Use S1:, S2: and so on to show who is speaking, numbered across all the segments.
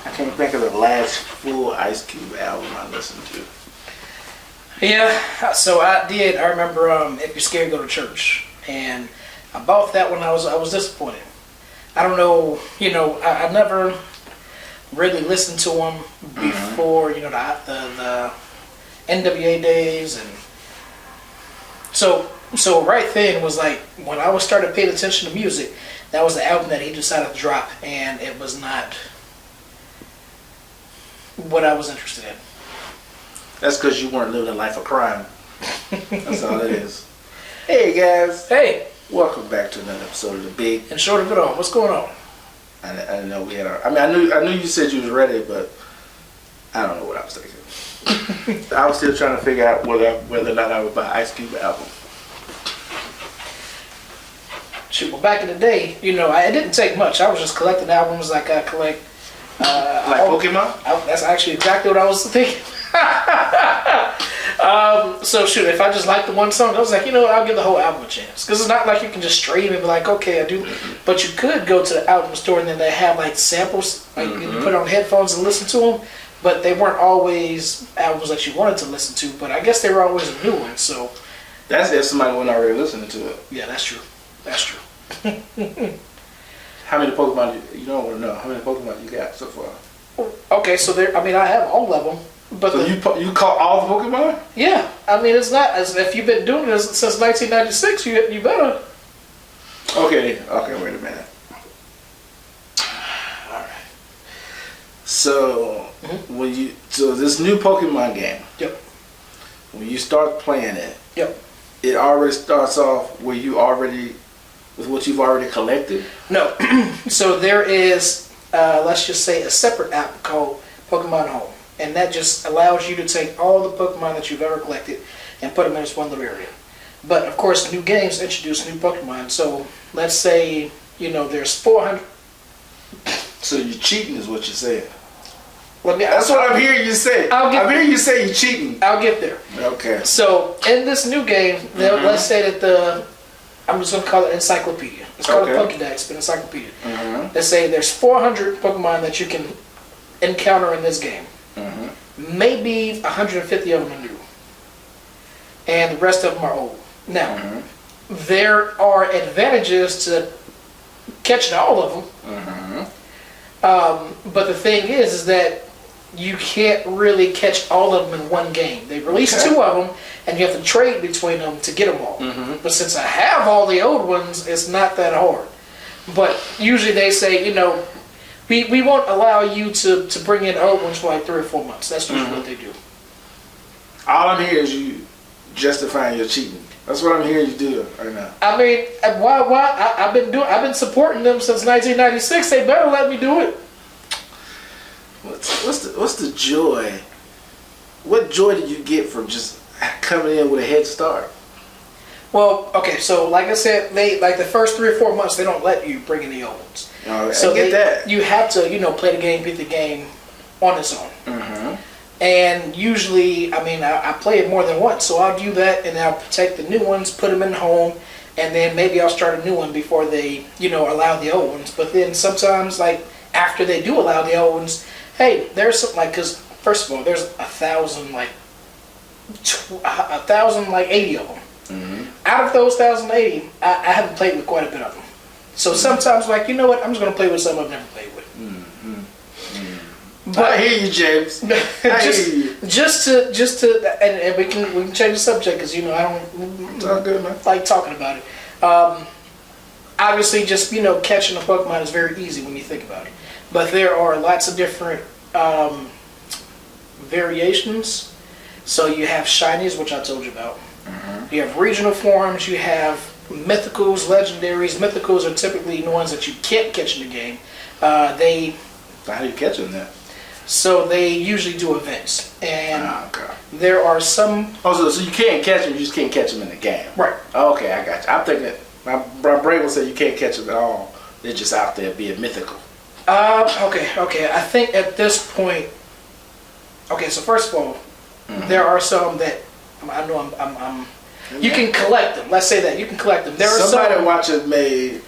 S1: I can't think of the last full Ice Cube album I listened to.
S2: Yeah, so I did. I remember If You're Scared, Go to Church. And I bought that when I was disappointed. I don't know, I never really listened to him before, the NWA days. And so right then was like, when I was started paying attention to music, that was the album that he decided to drop. And it was not what I was interested in.
S1: That's because you weren't living a life of crime. That's all it is. Hey guys.
S2: Hey.
S1: Welcome back to another episode of The Big
S2: And Short of It All. What's going on?
S1: I know we had our... I mean, I knew you said you was ready, but I don't know what I was thinking. I was still trying to figure out whether or not I would buy Ice Cube album.
S2: Shoot, well, back in the day, it didn't take much. I was just collecting albums like I collect...
S1: like Pokemon?
S2: That's actually exactly what I was thinking. So shoot, if I just like the one song, I was like, I'll give the whole album a chance. Because it's not like you can just stream and be like, okay, I do. But you could go to the album store and then they have like samples, like you put on headphones and listen to them. But they weren't always albums that you wanted to listen to. But I guess they were always a new one. So
S1: that's if somebody wasn't already listening to it.
S2: Yeah, that's true. That's true.
S1: How many Pokemon you don't want to know? How many Pokemon you got so far?
S2: Okay, so I have all of them. But
S1: so you caught all the Pokemon?
S2: Yeah, I mean it's not as if you've been doing this since 1996. You better.
S1: Okay, wait a minute. All right. So so this new Pokemon game.
S2: Yep.
S1: When you start playing it.
S2: Yep.
S1: It already starts off with what you've already collected.
S2: No. So there is let's just say a separate app called Pokemon Home. And that just allows you to take all the Pokemon that you've ever collected and put them in this one little area. But of course, new games introduce new Pokemon. So let's say, there's 400.
S1: So you're cheating is what you're saying.
S2: That's
S1: what I'm hearing you say. I'm hearing you say you're cheating.
S2: I'll get there.
S1: Okay.
S2: So in this new game, let's say that I'm just going to call it Encyclopedia. It's called a Pokédex, but Encyclopedia. Let's say there's 400 Pokemon that you can encounter in this game. Maybe 150 of them are new, and the rest of them are old. Now, there are advantages to catching all of them, but the thing is that you can't really catch all of them in one game. They release 2 of them, and you have to trade between them to get them all. But since I have all the old ones, it's not that hard. But usually they say, we won't allow you to bring in old ones for like 3 or 4 months. That's usually what they do.
S1: All I'm hearing is you justifying your cheating. That's what I'm hearing you do right now.
S2: I mean, why? I've been supporting them since 1996. They better let me do it.
S1: What's the joy? What joy did you get from just coming in with a head start?
S2: Well, okay, so like I said, they like the first 3 or 4 months they don't let you bring in the old ones.
S1: So I get that.
S2: You have to, play the game, beat the game on its own. And usually, I play it more than once, so I'll do that, and I'll take the new ones, put them in home, and then maybe I'll start a new one before they, allow the old ones. But then sometimes, like after they do allow the old ones, hey, there's something like, because first of all, there's 1,000 80 of them. Out of those 1,080, I haven't played with quite a bit of them. So sometimes, I'm just going to play with some I've never played with.
S1: But I hear you, James.
S2: Just to, and we can change the subject because I don't like talking about it. Obviously, just catching a Pokemon is very easy when you think about it. But there are lots of different variations. So you have shinies, which I told you about. You have regional forms. You have mythicals, legendaries. Mythicals are typically the ones that you can't catch in the game. How
S1: do you catch them then?
S2: So they usually do events, and there are some.
S1: Oh, so you can't catch them. You just can't catch them in the game.
S2: Right.
S1: Okay, I got you. I'm thinking my brain will say you can't catch them at all. They're just out there being mythical.
S2: Okay. I think at this point. Okay, so first of all, there are some that I know You can collect them. Let's say that you can collect them. There are
S1: somebody watching made.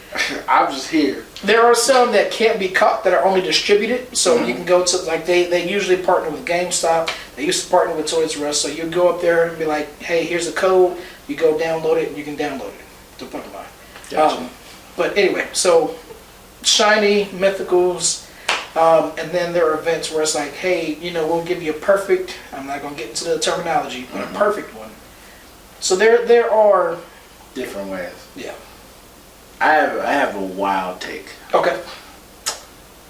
S1: I'm just here.
S2: There are some that can't be caught that are only distributed. So you can go to like they usually partner with GameStop. They used to partner with Toys R Us. So you go up there and be like, hey, here's a code. You go download it and you can download it to Pokemon.
S1: Gotcha.
S2: But anyway, so shiny mythicals. And then there are events where it's like, hey, we'll give you a perfect. I'm not gonna get into the terminology, but a perfect one. So there are
S1: different ways.
S2: Yeah.
S1: I have a wild take.
S2: Okay.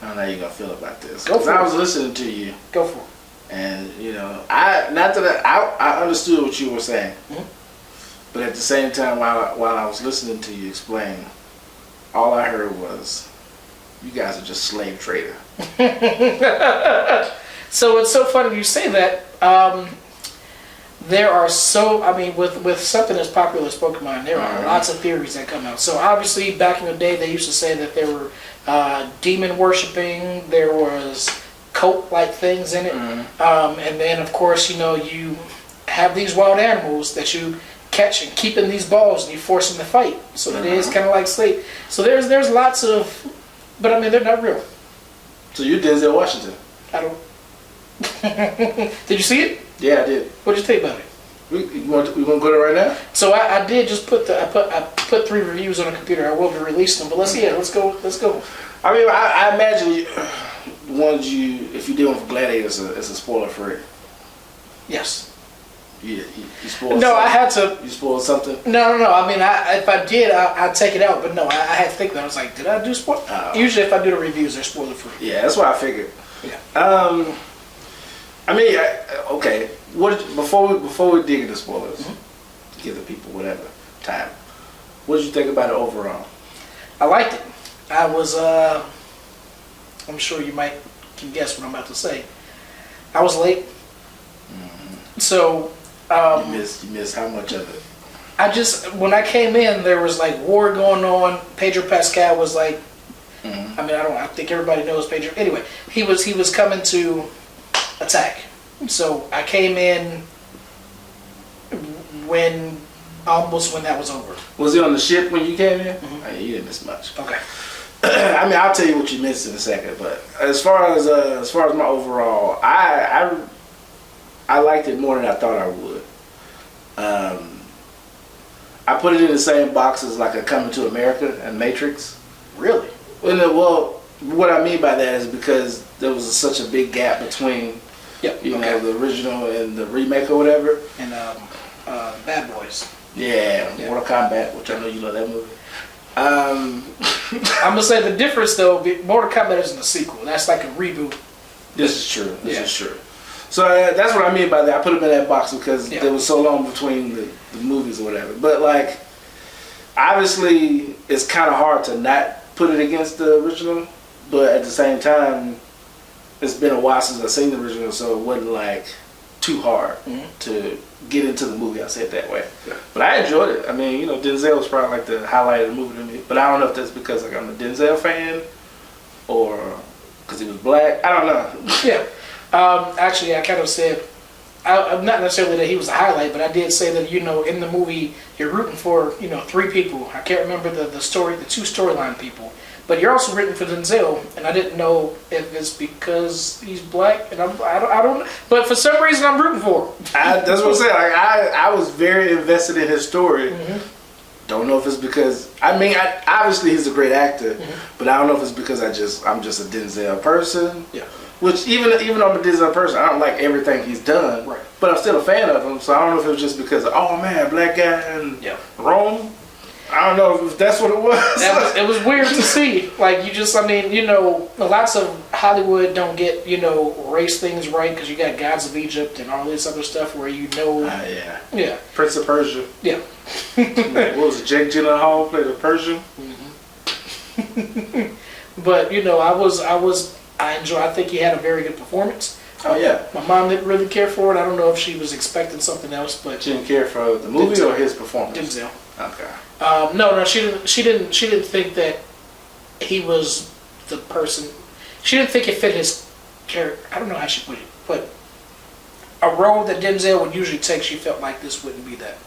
S1: I don't know how you're gonna feel about this.
S2: Go for it.
S1: I was listening to you.
S2: Go for it.
S1: And I understood what you were saying, but at the same time, while I was listening to you explain, all I heard was, "You guys are just slave trader."
S2: So it's so funny you say that. There are with something as popular as Pokemon, there are lots of theories that come out. So obviously, back in the day, they used to say that there were demon worshipping. There was cult-like things in it, and then of course, you have these wild animals that you catch and keep in these balls, and you force them to fight. So it is kind of like slave. So there's lots of, but they're not real.
S1: So you Denzel Washington?
S2: I don't. Did you see it?
S1: Yeah, I did.
S2: What did you think about it?
S1: We want to go there right now?
S2: So I did just put I put 3 reviews on the computer. I will be releasing them, but let's go.
S1: I mean, I imagine if you did one for Gladiator, it's a spoiler free.
S2: Yes.
S1: You spoiled.
S2: No,
S1: something?
S2: I had to.
S1: You spoiled something?
S2: No. I mean, if I did, I'd take it out. But no, I had to think about it. I was like, did I do spoil? Usually, if I do the reviews, they're spoiler free.
S1: Yeah, that's what I figured.
S2: Yeah.
S1: I mean, okay. Before we dig into spoilers, give the people whatever time. What did you think about it overall?
S2: I liked it. I was. I'm sure you can guess what I'm about to say. I was late, so.
S1: You missed how much of it?
S2: When I came in, there was like war going on. Pedro Pascal was like. I think everybody knows Pedro. Anyway, he was coming to attack. So I came in when that was over.
S1: Was he on the ship when you came in? You didn't miss much.
S2: Okay.
S1: I mean, I'll tell you what you missed in a second. But as far as my overall, I liked it more than I thought I would. I put it in the same box as like a Coming to America and Matrix.
S2: Really?
S1: Well, what I mean by that is because there was such a big gap between, the original and the remake or whatever.
S2: And Bad Boys.
S1: Yeah, Mortal Kombat, which I know you love that movie.
S2: I'm gonna say the difference though. Mortal Kombat isn't a sequel. That's like a reboot.
S1: This is true. This is true. So that's what I mean by that. I put them in that box because there was so long between the movies or whatever. But like, obviously, it's kind of hard to not put it against the original. But at the same time, it's been a while since I've seen the original, so it wasn't like too hard to get into the movie. I'll say it that way. Yeah. But I enjoyed it. I mean, Denzel was probably like the highlight of the movie to me. But I don't know if that's because like I'm a Denzel fan or because he was black. I don't know.
S2: Yeah. Actually, I kind of said, not necessarily that he was a highlight, but I did say that in the movie you're rooting for 3 people. I can't remember the 2 storyline people. But you're also written for Denzel, and I didn't know if it's because he's black, and I don't. But for some reason, I'm rooting for him.
S1: That's what I'm saying. Like I was very invested in his story. Don't know if it's because obviously he's a great actor, but I don't know if it's because I'm just a Denzel person. Yeah. Which even though I'm a Denzel person, I don't like everything he's done. Right. But I'm still a fan of him, so I don't know if it was just because black guy in Rome. I don't know if that's what it was.
S2: It was weird to see. Like, lots of Hollywood don't get, race things right because you got Gods of Egypt and all this other stuff where Yeah.
S1: Prince of Persia.
S2: Yeah.
S1: What was it? Jake Gyllenhaal played a Persian.
S2: But, I think he had a very good performance.
S1: Oh, yeah.
S2: My mom didn't really care for it. I don't know if she was expecting something else, but...
S1: She didn't care for the movie or his performance?
S2: Denzel.
S1: Okay.
S2: No, she didn't think that he was the person. She didn't think it fit his character. I don't know how she put it, but a role that Denzel would usually take, she felt like this wouldn't be that.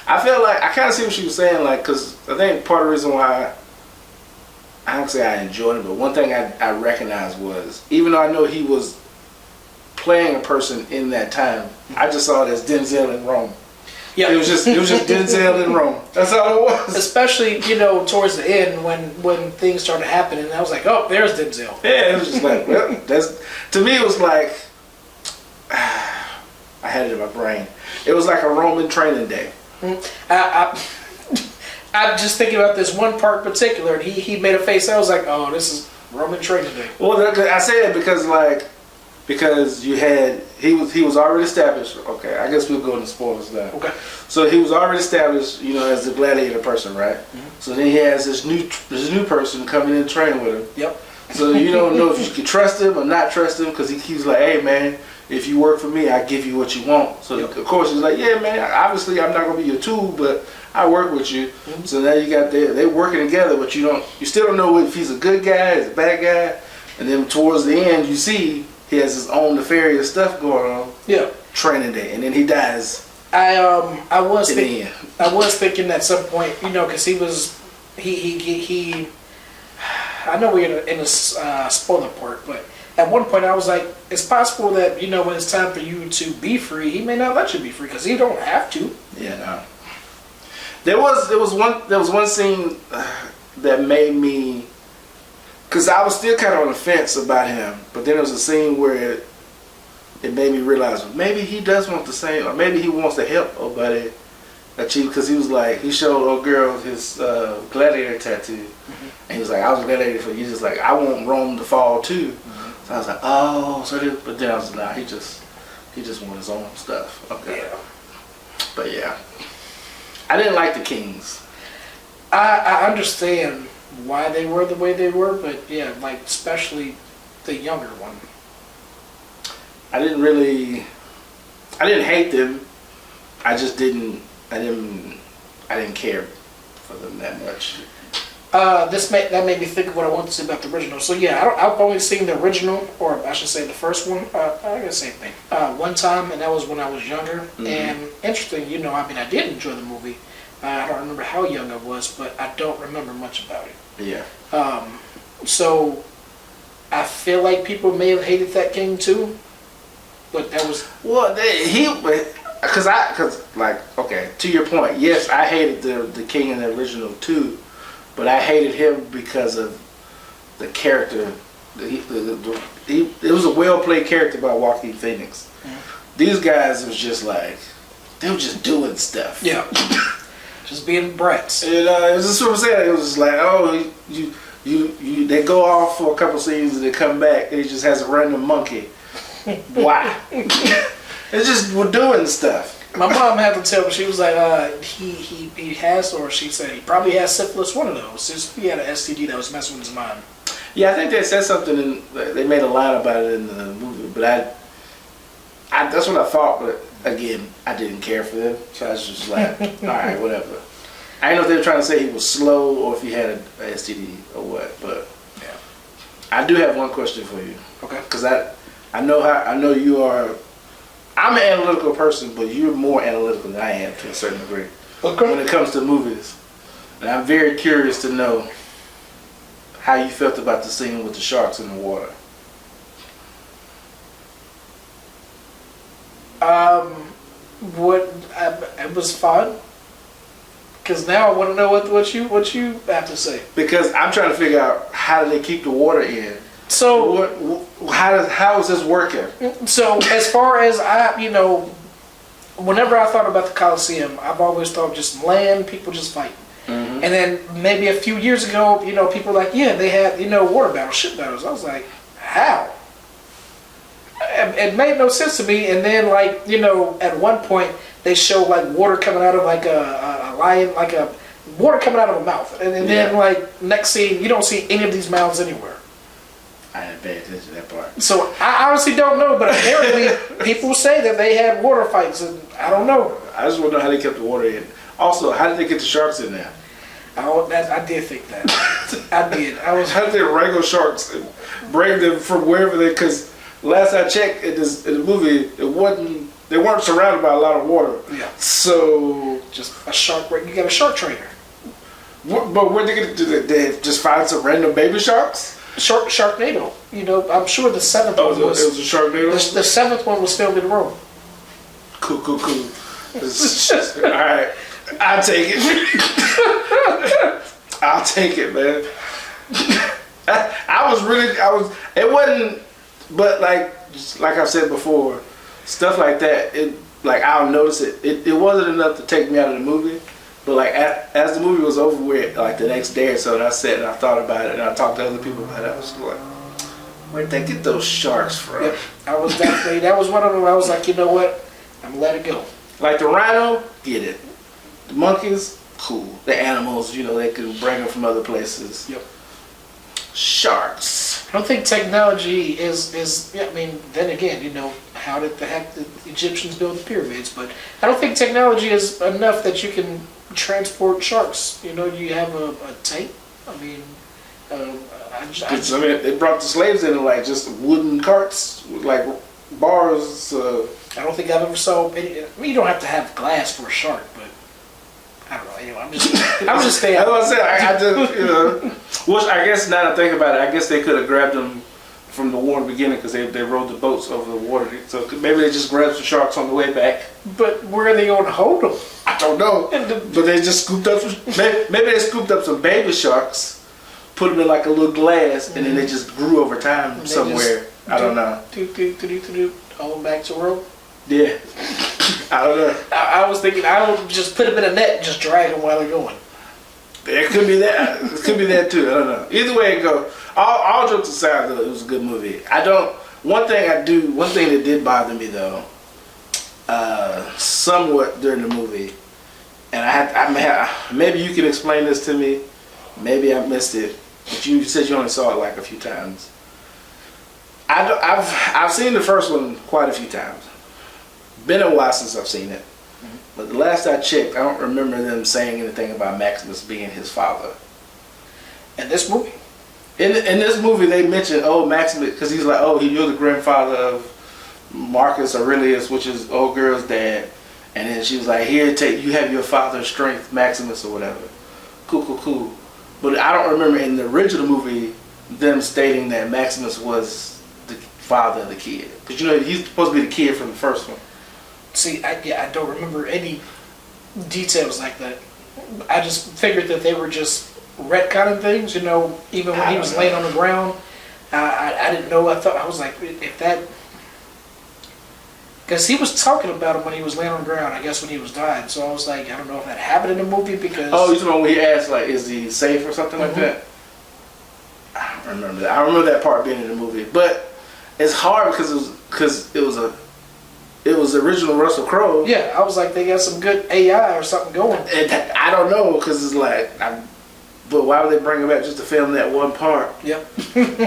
S1: I felt like I kind of see what she was saying, like, because I think part of the reason why I don't say I enjoyed it, but one thing I recognized was, even though I know he was playing a person in that time, I just saw it as Denzel in Rome. Yeah, it was just Denzel in Rome. That's all it was.
S2: Especially, towards the end when things started happening, I was like, oh, there's Denzel.
S1: Yeah, it was just like, well, to me it was like, I had it in my brain. It was like a Roman training day.
S2: I'm just thinking about this one part in particular, and he made a face. I was like, oh, this is Roman training day.
S1: Well, I say it because he was already established. Okay, I guess we'll go into spoilers now.
S2: Okay.
S1: So he was already established, as the gladiator person, right? Mm-hmm. So then he has this new person coming in training with him.
S2: Yep.
S1: So you don't know if you can trust him or not trust him, because he was like, hey man, if you work for me, I give you what you want. So of course he's like, yeah man, obviously I'm not gonna be your tool, but I work with you. Mm-hmm. So now you got they're working together, but you still don't know if he's a good guy, he's a bad guy. And then towards the end, you see he has his own nefarious stuff going on. Yeah. Training day, and then he dies.
S2: I was thinking at some point, because he. I know we're in a spoiler part, but at one point I was like, it's possible that when it's time for you to be free, he may not let you be free because he don't have to.
S1: Yeah, no. There was one scene that made me, because I was still kind of on the fence about him, but then there was a scene where it made me realize, well, maybe he does want the same, or maybe he wants to help Obadi achieve, because he was like, he showed old girl his gladiator tattoo, mm-hmm. and he was like, I was a gladiator for you, just like, I want Rome to fall too. Mm-hmm. So I was like, oh, but then I was like, nah, he just wants his own stuff. Okay. Yeah. But yeah, I didn't like the kings.
S2: I understand why they were the way they were, but yeah, like especially the younger one.
S1: I didn't hate them. I didn't care for them that much.
S2: That made me think of what I wanted to say about the original. So yeah, I've only seen the original, or I should say the first one. I guess same thing. One time, and that was when I was younger. Mm-hmm. And interesting, I did enjoy the movie. I don't remember how young I was, but I don't remember much about it.
S1: Yeah.
S2: So I feel like people may have hated that king too, but that was
S1: okay, to your point, yes, I hated the king in the original too, but I hated him because of the character. It was a well played character by Joaquin Phoenix. Mm-hmm. These guys was just like, they were just doing stuff.
S2: Yeah. Just being brats.
S1: It was just what I'm saying. It was just like, oh, you they go off for a couple scenes and they come back and he just has a random monkey. Why? It's just, we're doing stuff.
S2: My mom had to tell me, she was like, he has, or she said he probably has syphilis, one of those. He had an STD that was messing with his mind.
S1: Yeah, I think they said something, they made a line about it in the movie, but I that's what I thought, but again, I didn't care for them, so I was just like, alright, whatever. I didn't know if they were trying to say he was slow or if he had an STD or what, but yeah. I do have one question for you.
S2: Okay.
S1: Because I know you are. I'm an analytical person, but you're more analytical than I am to a certain degree. Okay. When it comes to movies, and I'm very curious to know how you felt about the scene with the sharks in the water.
S2: It was fun. Because now I want to know what you have to say. Because
S1: I'm trying to figure out, how do they keep the water in?
S2: So
S1: how is this working?
S2: So as far as whenever I thought about the Coliseum, I've always thought just land, people just fighting. Mm-hmm. And then maybe a few years ago, people were like, yeah, they had water battles, ship battles. I was like, how? It made no sense to me. And then at one point they show water coming out of a lion, water coming out of a mouth, and then next scene you don't see any of these mouths anywhere.
S1: I didn't pay attention to that part.
S2: So I honestly don't know, but apparently people say that they had water fights, and I don't know.
S1: I just want to know how they kept the water in. Also, how did they get the sharks in there?
S2: I did think that. I did.
S1: How did they wrangle sharks and bring them from wherever they? Because last I checked in the movie, it wasn't they weren't surrounded by a lot of water.
S2: Yeah.
S1: So
S2: just a shark. You got a shark trainer.
S1: But where they gonna do? They just find some random baby sharks?
S2: Sharknado. You know, I'm sure the seventh one was.
S1: It was a Sharknado.
S2: The seventh one was filmed in Rome.
S1: Cool. All right, I'll take it. I'll take it, man. It wasn't, but like I've said before, stuff like that, I'll notice it. It wasn't enough to take me out of the movie, but like as the movie was over with, like the next day or so, and I sat and I thought about it, and I talked to other people about it, I was like, where'd they get those sharks from?
S2: Yep. That was one of them. I was like, you know what? I'm gonna let it go.
S1: Like the rhino, get it. The monkeys, cool. The animals, they can bring them from other places.
S2: Yep.
S1: Sharks.
S2: I don't think technology is. I mean, then again, how did the heck the Egyptians build the pyramids? But I don't think technology is enough that you can transport sharks. You have a tank. I mean,
S1: they brought the slaves in like just wooden carts, like bars.
S2: I don't think I've ever saw any. I mean, you don't have to have glass for a shark, but I don't know. Anyway, I'm just saying.
S1: That's what I said. I just, which I guess now that I think about it, I guess they could have grabbed them from the war in the beginning because they rode the boats over the water. So maybe they just grabbed some sharks on the way back.
S2: But where are they going to hold them?
S1: I don't know. But they just scooped up maybe they scooped up some baby sharks, put them in like a little glass, and then they just grew over time somewhere. I don't know.
S2: All back to Rome.
S1: Yeah. I don't know.
S2: I was thinking I would just put them in a net and just drag them while they're going.
S1: It could be that. It could be that too. I don't know. Either way it goes. All jokes aside, though, it was a good movie. One thing that did bother me though, somewhat during the movie, and maybe you can explain this to me. Maybe I missed it, but you said you only saw it like a few times. I've seen the first one quite a few times. Been a while since I've seen it. But the last I checked, I don't remember them saying anything about Maximus being his father.
S2: In this movie?
S1: In this movie, they mentioned, Maximus, because he's like, you're the grandfather of Marcus Aurelius, which is old girl's dad. And then she was like, here, you have your father's strength, Maximus or whatever. Cool. But I don't remember in the original movie them stating that Maximus was the father of the kid. Because he's supposed to be the kid from the first one.
S2: See, I don't remember any details like that. I just figured that they were just retconning things, even when he was laying on the ground. I didn't know. I was like, if that... Because he was talking about him when he was laying on the ground, I guess when he was dying. So I was like, I don't know if that happened in the movie because...
S1: Oh, you know when he asked, like, is he safe or something like that? I don't remember that. I remember that part being in the movie. But it's hard because it was the original Russell Crowe.
S2: Yeah, I was like, they got some good AI or something going.
S1: And I don't know, because it's like, but why would they bring him back just to film that one part?
S2: Yep.
S1: I don't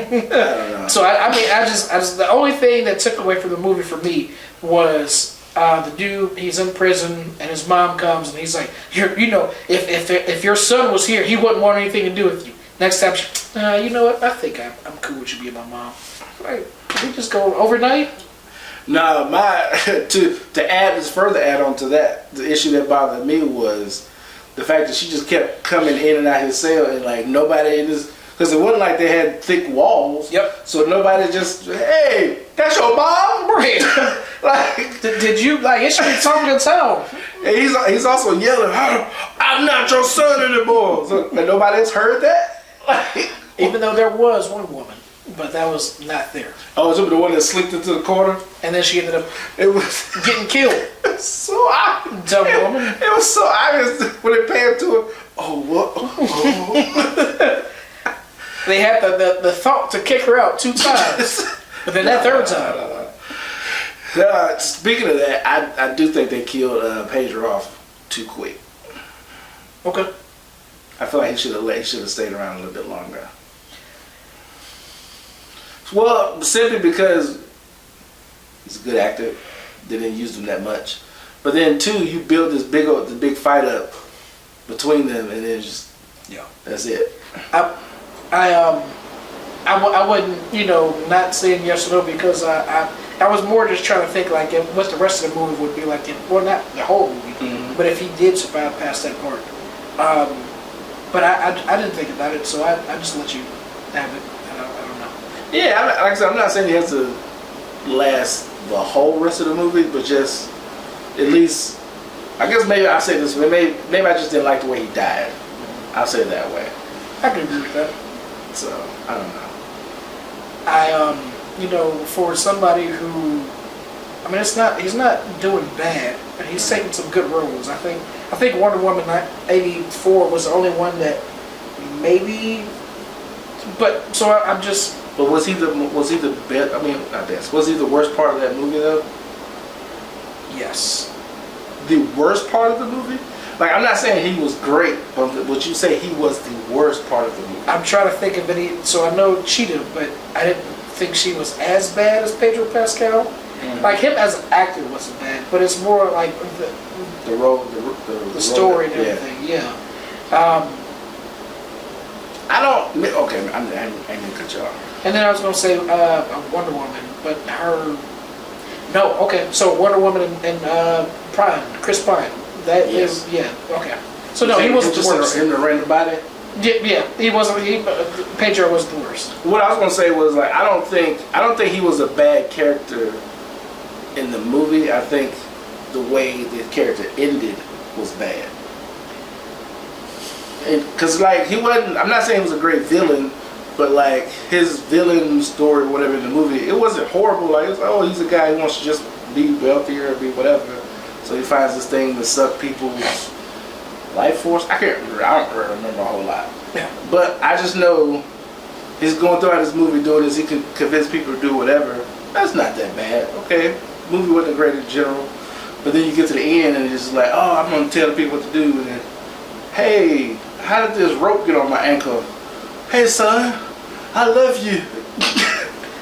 S1: know.
S2: So I just the only thing that took away from the movie for me was the dude. He's in prison, and his mom comes, and he's like, if your son was here, he wouldn't want anything to do with you. Next time, you know what? I think I'm cool with you being my mom. Like, we just go overnight.
S1: No, to further add on to that, the issue that bothered me was the fact that she just kept coming in and out his cell, and like nobody in this, because it wasn't like they had thick walls.
S2: Yep.
S1: So nobody just, hey, that's your mom, right? Like,
S2: did you like? It should be talking to town.
S1: And he's also yelling, "I'm not your son anymore." So, and nobody has heard that. Like,
S2: even though there was one woman. But that was not there.
S1: Oh, was it the one that slipped into the corner?
S2: And then she ended up getting killed.
S1: So obvious.
S2: Dumb woman.
S1: It was so obvious when they panned to her. Oh, what? Oh.
S2: They had the thought to kick her out 2 times. But then that third time.
S1: Speaking of that, I do think they killed Pedro off too quick.
S2: Okay.
S1: I feel like he should have stayed around a little bit longer. Well, simply because he's a good actor, they didn't use him that much. But then too, you build this big fight up between them, and then just that's it.
S2: I wouldn't, not saying yes or no because I was more just trying to think like what the rest of the movie would be like. Well, not the whole movie, but if he did survive past that part. But I didn't think about it, so I just let you have it. I don't know.
S1: Yeah, like I said, I'm not saying he has to last the whole rest of the movie, but just at least, I guess maybe I'll say this way, maybe I just didn't like the way he died. I'll say it that way.
S2: I can agree with that.
S1: So, I don't know.
S2: For somebody who, I mean, he's not doing bad, and he's taking some good roles. I think Wonder Woman 84 was the only one that maybe, but so I'm just.
S1: But was he the best? I mean, not best. Was he the worst part of that movie though?
S2: Yes.
S1: The worst part of the movie? Like, I'm not saying he was great, but would you say he was the worst part of the movie?
S2: I'm trying to think of any. So I know Cheetah, but I didn't think she was as bad as Pedro Pascal. Mm-hmm. Like, him as an actor wasn't bad, but it's more like
S1: the role,
S2: the story and everything. Yeah.
S1: I don't. Okay, I'm gonna cut you off.
S2: And then I was gonna say Wonder Woman, but her. No, okay. So Wonder Woman and Chris Pine. That is, okay. So no, he wasn't the worst.
S1: In the random body.
S2: Yeah, he wasn't. Pedro was the worst.
S1: What I was gonna say was like I don't think he was a bad character in the movie. I think the way the character ended was bad. Because like he wasn't. I'm not saying he was a great villain, but like his villain story, or whatever in the movie, it wasn't horrible. Like it was, he's a guy who wants to just be wealthier or be whatever. So he finds this thing to suck people's life force. I don't remember a whole lot.
S2: Yeah.
S1: But I just know he's going throughout this movie doing this. He can convince people to do whatever. That's not that bad. Okay, movie wasn't great in general. But then you get to the end and it's just like, oh, I'm going to tell the people what to do. And then, hey, how did this rope get on my ankle? Hey, son, I love you.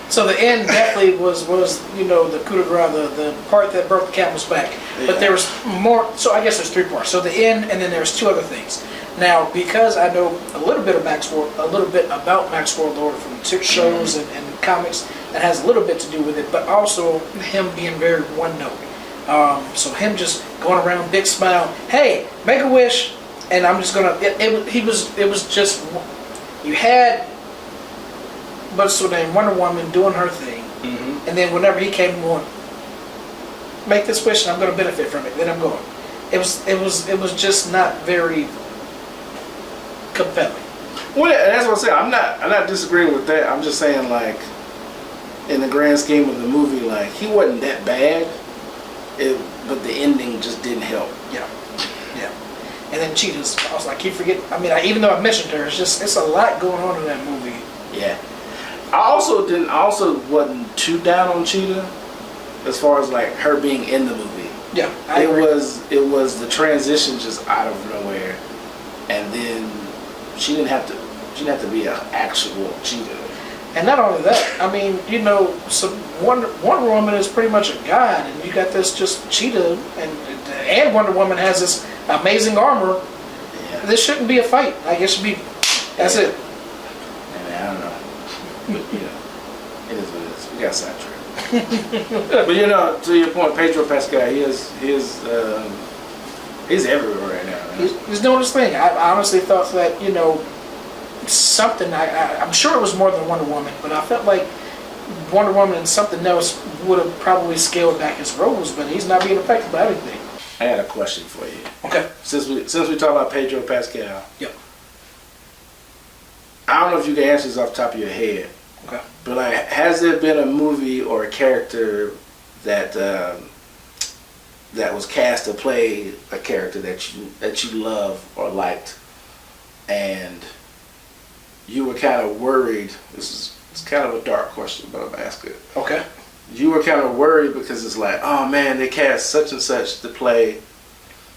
S2: So the end definitely was the coup de grace, the part that broke the camel's back. Yeah. But there was more, so I guess there's three parts. So the end, and then there's two other things. Now, because I know a little bit about Max World Order from shows and comics, that has a little bit to do with it, but also him being very one note. So him just going around, big smile, hey, make a wish, and I'm just gonna. It was just you had. What's her name? Wonder Woman doing her thing, and then whenever he came on, make this wish, and I'm going to benefit from it. Then I'm going. It was just not very compelling.
S1: Well, that's what I'm saying. I'm not disagreeing with that. I'm just saying, like, in the grand scheme of the movie, like he wasn't that bad, but the ending just didn't help.
S2: Yeah. And then Cheetahs, I was like, keep forgetting. I mean, even though I mentioned her, it's a lot going on in that movie.
S1: Yeah. I also wasn't too down on Cheetah as far as like her being in the movie.
S2: Yeah,
S1: it was the transition just out of nowhere, and then she didn't have to be an actual Cheetah.
S2: And not only that, I mean, so Wonder Woman is pretty much a god, and you got this just Cheetah, and Wonder Woman has this amazing armor. Yeah. This shouldn't be a fight. Like it should be. That's it.
S1: I don't know. But, it is what it is. We got sidetracked. But to your point, Pedro Pascal, he's everywhere right now. Man.
S2: He's doing his thing. I honestly thought that something. I'm sure it was more than Wonder Woman, but I felt like Wonder Woman and something else would have probably scaled back his roles, but he's not being affected by anything.
S1: I had a question for you.
S2: Okay.
S1: Since we talk about Pedro Pascal.
S2: Yep.
S1: I don't know if you can answer this off the top of your head.
S2: Okay.
S1: But like, has there been a movie or a character that was cast to play a character that you love or liked, and you were kind of worried? It's kind of a dark question, but I'm asking it.
S2: Okay.
S1: You were kind of worried because it's like, oh man, they cast such and such to play.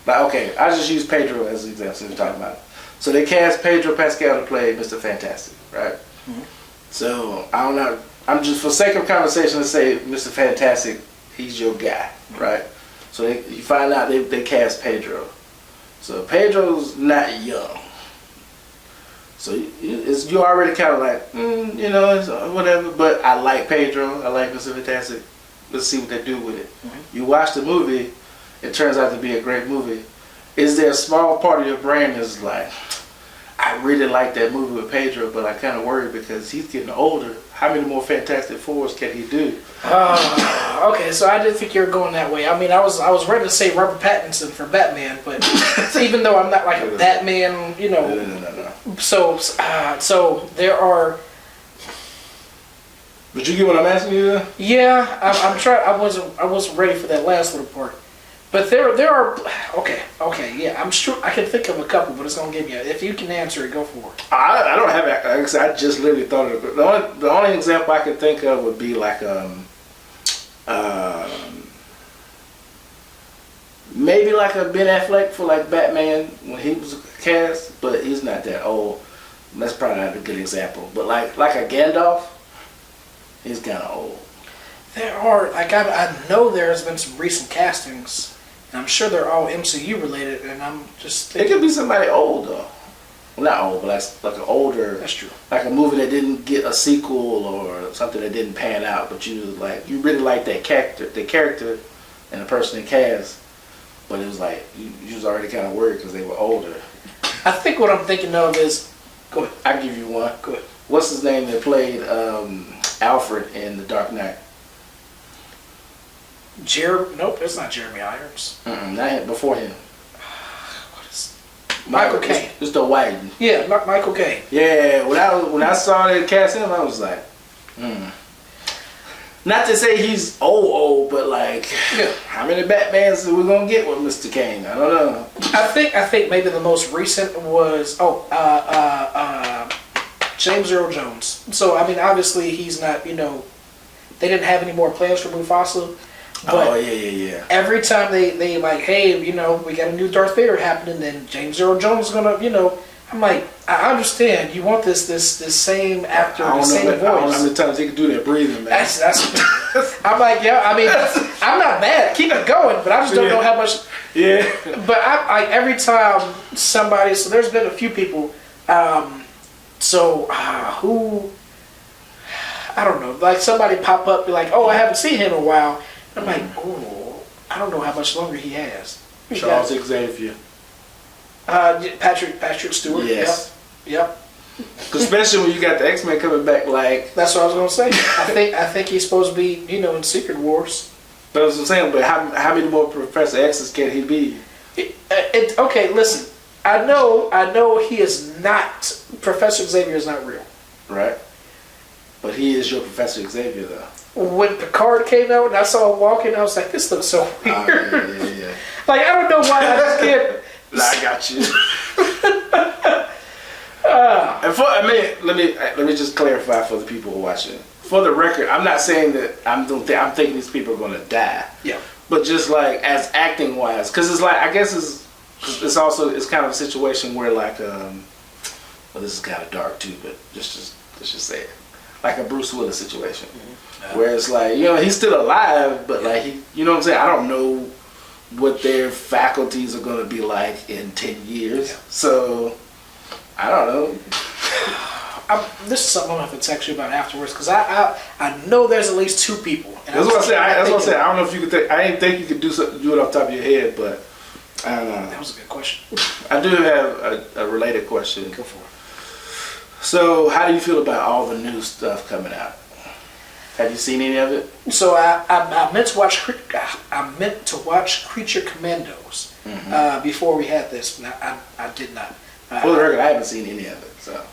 S1: Like, okay, I just use Pedro as an example since we're talking about it. So they cast Pedro Pascal to play Mr. Fantastic, right? Mm-hmm. So I don't know. I'm just, for sake of conversation, let's say Mr. Fantastic, he's your guy, right? So you find out they cast Pedro. So Pedro's not young. So you already kind of like, it's whatever. But I like Pedro. I like Mr. Fantastic. Let's see what they do with it. Mm-hmm. You watch the movie, it turns out to be a great movie. Is there a small part of your brain that's like, I really like that movie with Pedro, but I kind of worry because he's getting older. How many more Fantastic Fours can he do?
S2: Okay, so I didn't think you were going that way. I mean, I was ready to say Robert Pattinson for Batman, but even though I'm not like a Batman,
S1: No.
S2: So there are.
S1: But you get what I'm asking you then?
S2: Yeah, I'm trying. I wasn't ready for that last little part. But there are okay, yeah. I'm sure I can think of a couple, but it's gonna give you. If you can answer it, go for it.
S1: I don't have it. Like I said, I just literally thought of it. The only example I can think of would be like maybe like a Ben Affleck for like Batman when he was cast, but he's not that old. That's probably not a good example. But like a Gandalf, he's kind of old.
S2: There are I know there's been some recent castings. And I'm sure they're all MCU related, and I'm just thinking.
S1: It could be somebody old though. Well, not old, but like an older.
S2: That's true.
S1: Like a movie that didn't get a sequel or something that didn't pan out, but you really like that character, and the person in cast. But it was like you was already kind of worried because they were older.
S2: I think what I'm thinking of is. Go ahead.
S1: I'll give you one.
S2: Go ahead.
S1: What's his name that played Alfred in The Dark Knight?
S2: Nope, it's not Jeremy Irons.
S1: Not him, before him.
S2: What is Michael Caine?
S1: It's the white.
S2: Yeah, Michael Caine.
S1: Yeah, when I saw they cast him, I was like, Not to say he's old, but like, how many Batmans are we gonna get with Mr. Caine? I don't know.
S2: I think maybe the most recent was James Earl Jones. So I mean, obviously he's not. They didn't have any more plans for Mufasa. But
S1: yeah.
S2: Every time they like, hey, we got a new Darth Vader happening, then James Earl Jones is gonna, I'm like, I understand you want this same actor, the same voice.
S1: I don't know how many times he can do that breathing, man.
S2: That's. I'm like, yeah. I mean, I'm not mad. Keep it going, but I just don't know how much.
S1: Yeah.
S2: But I every time somebody, so there's been a few people, who, I don't know, like somebody pop up, be like, oh, I haven't seen him in a while. I'm like, oh, I don't know how much longer he has.
S1: Charles Xavier.
S2: Patrick Stewart.
S1: Yes.
S2: Yep.
S1: Especially when you got the X-Men coming back, like.
S2: That's what I was gonna say. I think he's supposed to be, in Secret Wars.
S1: That's what I'm saying. But how many more Professor X's can he be?
S2: Okay, listen. I know he is not. Professor Xavier is not real.
S1: Right. But he is your Professor Xavier, though.
S2: When Picard came out and I saw him walking, I was like, this looks so weird.
S1: Yeah.
S2: Like, I don't know why I just can't.
S1: I got you. Let me just clarify for the people who are watching. For the record, I'm not saying that I'm thinking these people are going to die.
S2: Yeah.
S1: But just like as acting wise, because it's like I guess it's kind of a situation where like well, this is kind of dark too, but let's just say it, like a Bruce Willis situation. Mm-hmm. Where it's like, he's still alive, but like what I'm saying? I don't know what their faculties are going to be like in 10 years. Yeah. So, I don't know.
S2: This is something I'm going to have to text you about afterwards, because I know there's at least two people.
S1: That's what I said. I don't know if you could think, I didn't think you could do it off the top of your head, but I don't know.
S2: That was a good question.
S1: I do have a related question.
S2: Go for it.
S1: So, how do you feel about all the new stuff coming out? Have you seen any of it?
S2: So I meant to watch Creature Commandos before we had this. I did not.
S1: For the record, I haven't seen any of it.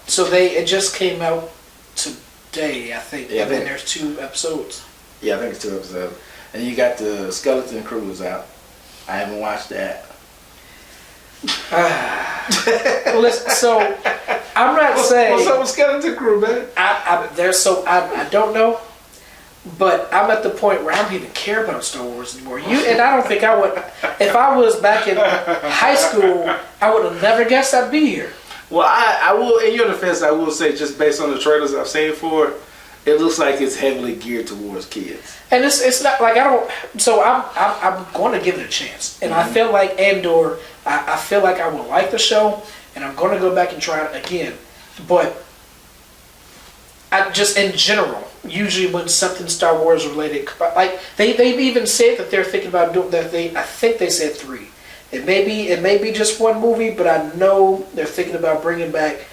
S2: So it just came out today, I think.
S1: Yeah,
S2: and then there's 2 episodes.
S1: Yeah, I think it's 2 episodes. And you got the Skeleton Crew is out. I haven't watched that.
S2: Listen, so I'm not saying.
S1: What's up with Skeleton Crew, man?
S2: I don't know. But I'm at the point where I don't even care about Star Wars anymore. And I don't think I would. If I was back in high school, I would have never guessed I'd be here.
S1: Well, I will. In your defense, I will say, just based on the trailers I've seen for it, it looks like it's heavily geared towards kids.
S2: And it's not like I don't. So I'm going to give it a chance. And I feel like Andor. I feel like I will like the show, and I'm going to go back and try it again. But I just in general, usually when something Star Wars related, like they've even said that they're thinking about doing that. I think they said 3. It may be just one movie, but I know they're thinking about bringing back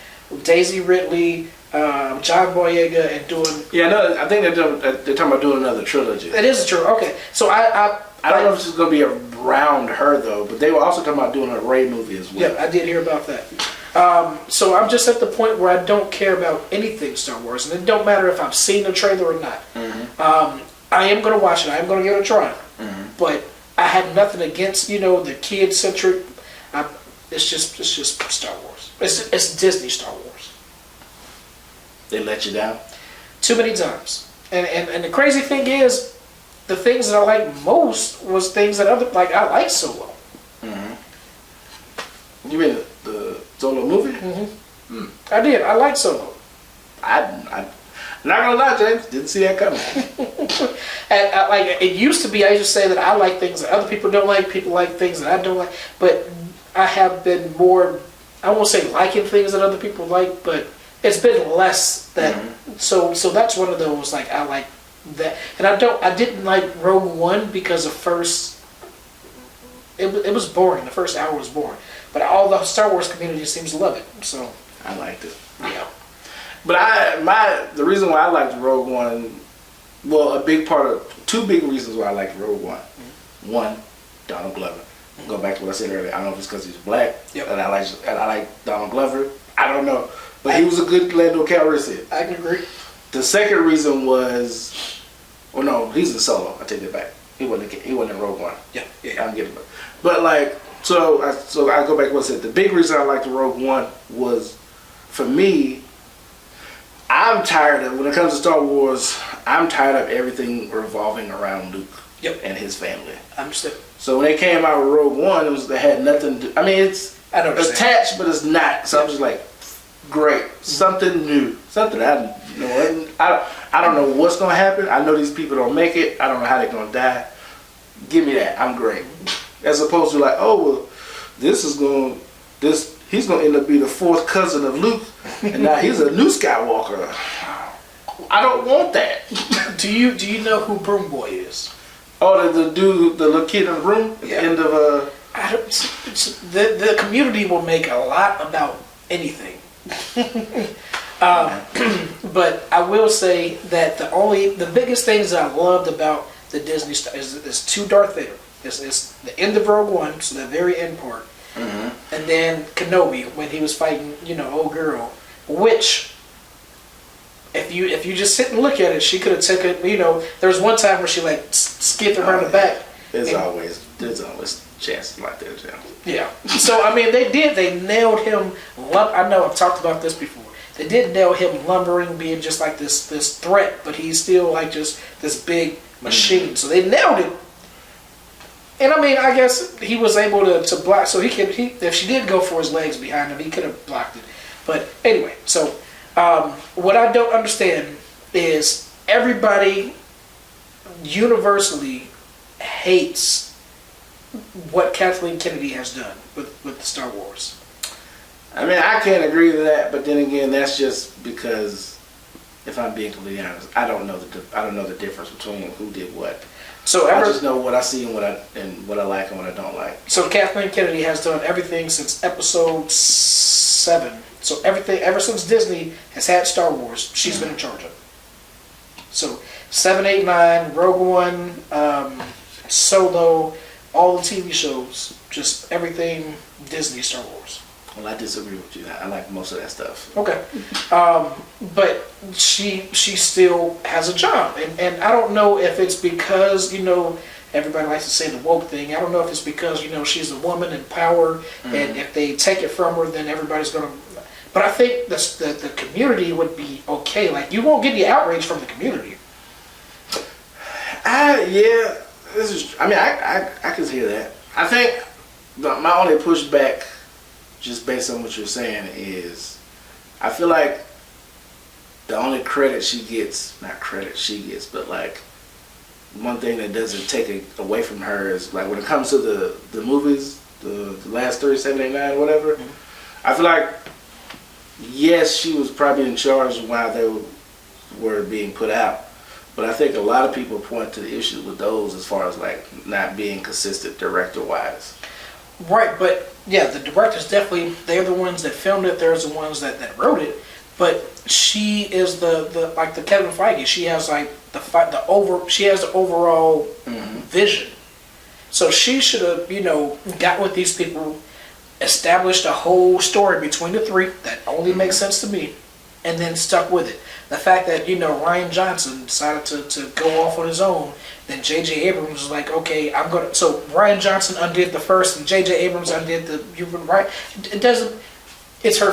S2: Daisy Ridley, John Boyega, and doing.
S1: Yeah, no, I think they're talking about doing another trilogy.
S2: It is true. Okay, so I
S1: don't know if it's going to be around her though, but they were also talking about doing a Rey movie as well.
S2: Yeah, I did hear about that. So I'm just at the point where I don't care about anything Star Wars, and it don't matter if I've seen the trailer or not. Mm-hmm. I am going to watch it. I am going to give it a try. Mm-hmm. But I have nothing against the kid centric. It's just Star Wars. It's Disney Star Wars.
S1: They let you down
S2: too many times, and the crazy thing is, the things that I like most was things that I like Solo.
S1: Mm-hmm. You mean the Solo movie?
S2: Mm-hmm. Mm. I did. I like Solo.
S1: I'm not gonna lie, James. Didn't see that coming.
S2: And it used to be, I used to say that I like things that other people don't like. People like things that I don't like. But I have been more, I won't say liking things that other people like, but it's been less that. Mm-hmm. So that's one of those, like, I like that. And I didn't like Rogue One because it was boring. The first hour was boring. But all the Star Wars community seems to love it. So
S1: I liked it.
S2: Yeah.
S1: But the reason why I liked Rogue One, well, two big reasons why I liked Rogue One. Mm-hmm. One, Donald Glover. Mm-hmm. Go back to what I said earlier. I don't know if it's because he's black, yep. and I like Donald Glover. I don't know, but he was a good Lando Calrissian.
S2: I can agree.
S1: The second reason was, no, he's in Solo. I take that back. He wasn't in Rogue One.
S2: Yeah.
S1: I'm getting it. But like, so I go back to what I said. The big reason I liked Rogue One was, for me, I'm tired of, when it comes to Star Wars, I'm tired of everything revolving around Luke and his family.
S2: I understand.
S1: So when they came out with Rogue One, they had nothing to, I mean, it's attached, but it's not. So I'm just like, great, something new, something I don't know what's gonna happen. I know these people don't make it. I don't know how they're gonna die. Give me that. I'm great. As opposed to like, oh well, he's gonna end up being the fourth cousin of Luke, and now he's a new Skywalker. I don't want that.
S2: Do you know who Broom Boy is?
S1: Oh, the dude, the little kid in the room at the end of
S2: the community will make a lot about anything. But I will say that the biggest things that I loved about the Disney stuff is 2 Darth Vader. It's the end of Rogue One, so that very end part. Mm-hmm. And then Kenobi when he was fighting, old girl. Which, if you just sit and look at it, she could have taken. There was one time where she like skipped around the back.
S1: There's always chances like that,
S2: yeah. So I mean, they nailed him. I know I've talked about this before. They did nail him lumbering, being just like this threat, but he's still like just this big machine. Mm-hmm. So they nailed it. And I mean, I guess he was able to block, so if she did go for his legs behind him, he could have blocked it. But anyway, so what I don't understand is everybody universally hates what Kathleen Kennedy has done with Star Wars.
S1: I mean, I can't agree to that, but then again, that's just because, if I'm being completely honest, I don't know the difference between who did what. So I just know what I see and what I like and what I don't like. So
S2: Kathleen Kennedy has done everything since Episode 7. So everything ever since Disney has had Star Wars, she's been in charge of it. So 7, 8, 9, Rogue One, Solo, all the TV shows, just everything Disney Star Wars.
S1: Well, I disagree with you. I like most of that stuff.
S2: Okay. But she still has a job. And I don't know if it's because, everybody likes to say the woke thing. I don't know if it's because, she's a woman in power, mm-hmm. and if they take it from her, then everybody's going to... But I think the community would be okay. Like, you won't get the outrage from the community.
S1: Yeah. I can hear that. I think my only pushback, just based on what you're saying, is I feel like the only credit she gets, but like one thing that doesn't take it away from her is like when it comes to the movies, the last 3, 7, 8, 9, whatever, mm-hmm. I feel like yes, she was probably in charge while they were being put out. But I think a lot of people point to the issues with those as far as like not being consistent director-wise.
S2: Right, but yeah, the directors definitely, they're the ones that filmed it, they're the ones that wrote it, but she is the like the Kevin Feige, she has like she has the overall vision. So she should have, got with these people, established a whole story between the three that only makes sense to me, and then stuck with it. The fact that, Rian Johnson decided to go off on his own, then J.J. Abrams was like, okay, so Rian Johnson undid the first, and J.J. Abrams undid right? It doesn't, it's her,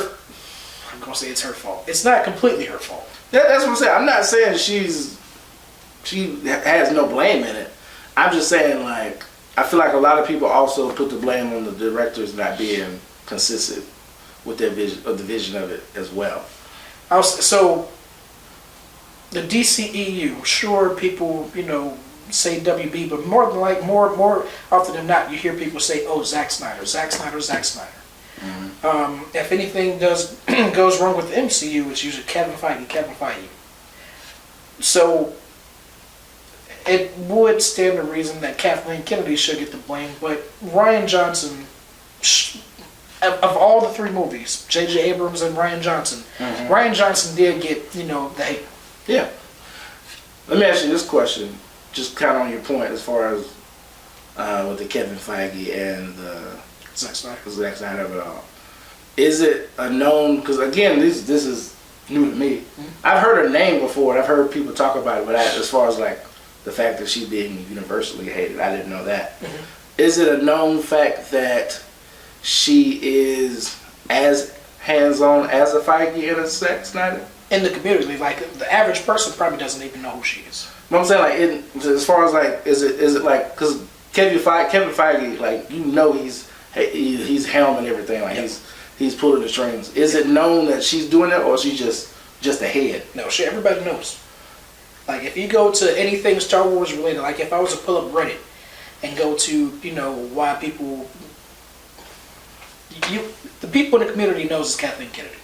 S2: I'm going to say it's her fault. It's not completely her fault.
S1: That's what I'm saying. I'm not saying she has no blame in it. I'm just saying, like, I feel like a lot of people also put the blame on the directors not being consistent with their vision, of the vision of it as well.
S2: So, the DCEU, sure, people, say WB, but more often than not, you hear people say, "Oh, Zack Snyder, Zack Snyder, Zack Snyder." Mm-hmm. If anything goes wrong with the MCU, it's usually Kevin Feige. So it would stand to reason that Kathleen Kennedy should get the blame, but Rian Johnson, of all the three movies, J.J. Abrams and Rian Johnson, Rian Johnson did get the hate.
S1: Yeah. Let me ask you this question, just kind of on your point as far as with the Kevin Feige and the Zack Snyder of it all. Is it a known, because again, this is new to me. I've heard her name before, and I've heard people talk about it, but as far as like the fact that she's being universally hated, I didn't know that. Is it a known fact that she is as hands-on as a Feige and a Zack Snyder?
S2: In the community, like the average person probably doesn't even know who she is.
S1: What I'm saying, like, as far as like, is it like, because Kevin Feige, like, he's helming everything, like he's pulling the strings. Is it known that she's doing that, or is she just a head?
S2: No, everybody knows. Like if you go to anything Star Wars related, like if I was to pull up Reddit and go to why people, the people in the community knows it's Kathleen Kennedy.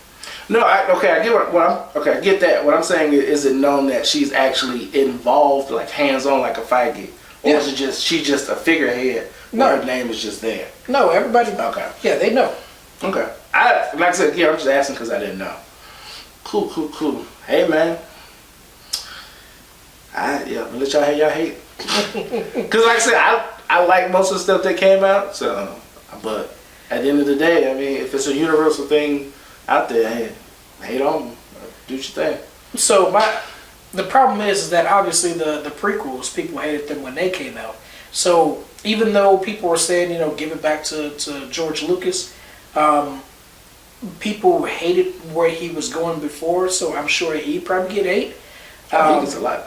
S1: No, I get that. What I'm saying is it known that she's actually involved, like hands-on, like a Feige, or is it she's just a figurehead? No, her name is just there.
S2: No, everybody. Okay. Yeah, they know.
S1: Okay. Like I said, I'm just asking because I didn't know. Cool. Hey, man. I'm gonna let y'all have y'all hate. Because like I said, I like most of the stuff that came out. So, but at the end of the day, I mean, if it's a universal thing out there, hey, hate on them. Do your thing. So
S2: the problem is that obviously the prequels, people hated them when they came out. So even though people were saying, give it back to George Lucas, people hated where he was going before. So I'm sure he'd probably get hate.
S1: I think it's a lot.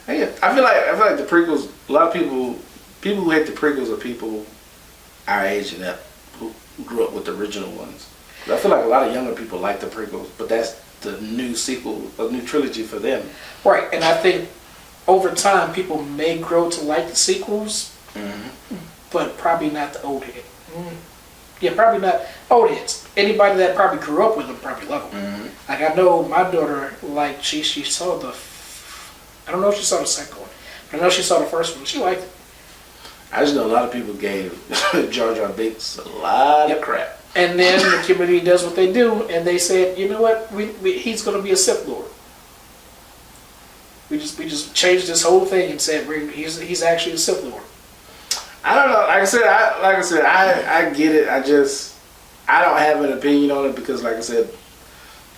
S1: I feel like the prequels. A lot of people who hate the prequels are people our age and up who grew up with the original ones. I feel like a lot of younger people like the prequels, but that's the new sequel, a new trilogy for them.
S2: Right, and I think over time people may grow to like the sequels, but probably not the old heads. Yeah, probably not old heads. Anybody that probably grew up with them probably love them. Like I know my daughter, like she saw I don't know if she saw the second one, but I know she saw the first one. She liked it.
S1: I just know a lot of people gave Jar Jar Binks a lot of crap.
S2: And then the community does what they do, and they said, you know what, he's going to be a Sith Lord. We just changed this whole thing and said he's actually a Sith Lord.
S1: I don't know. Like I said, I get it. I don't have an opinion on it because, like I said,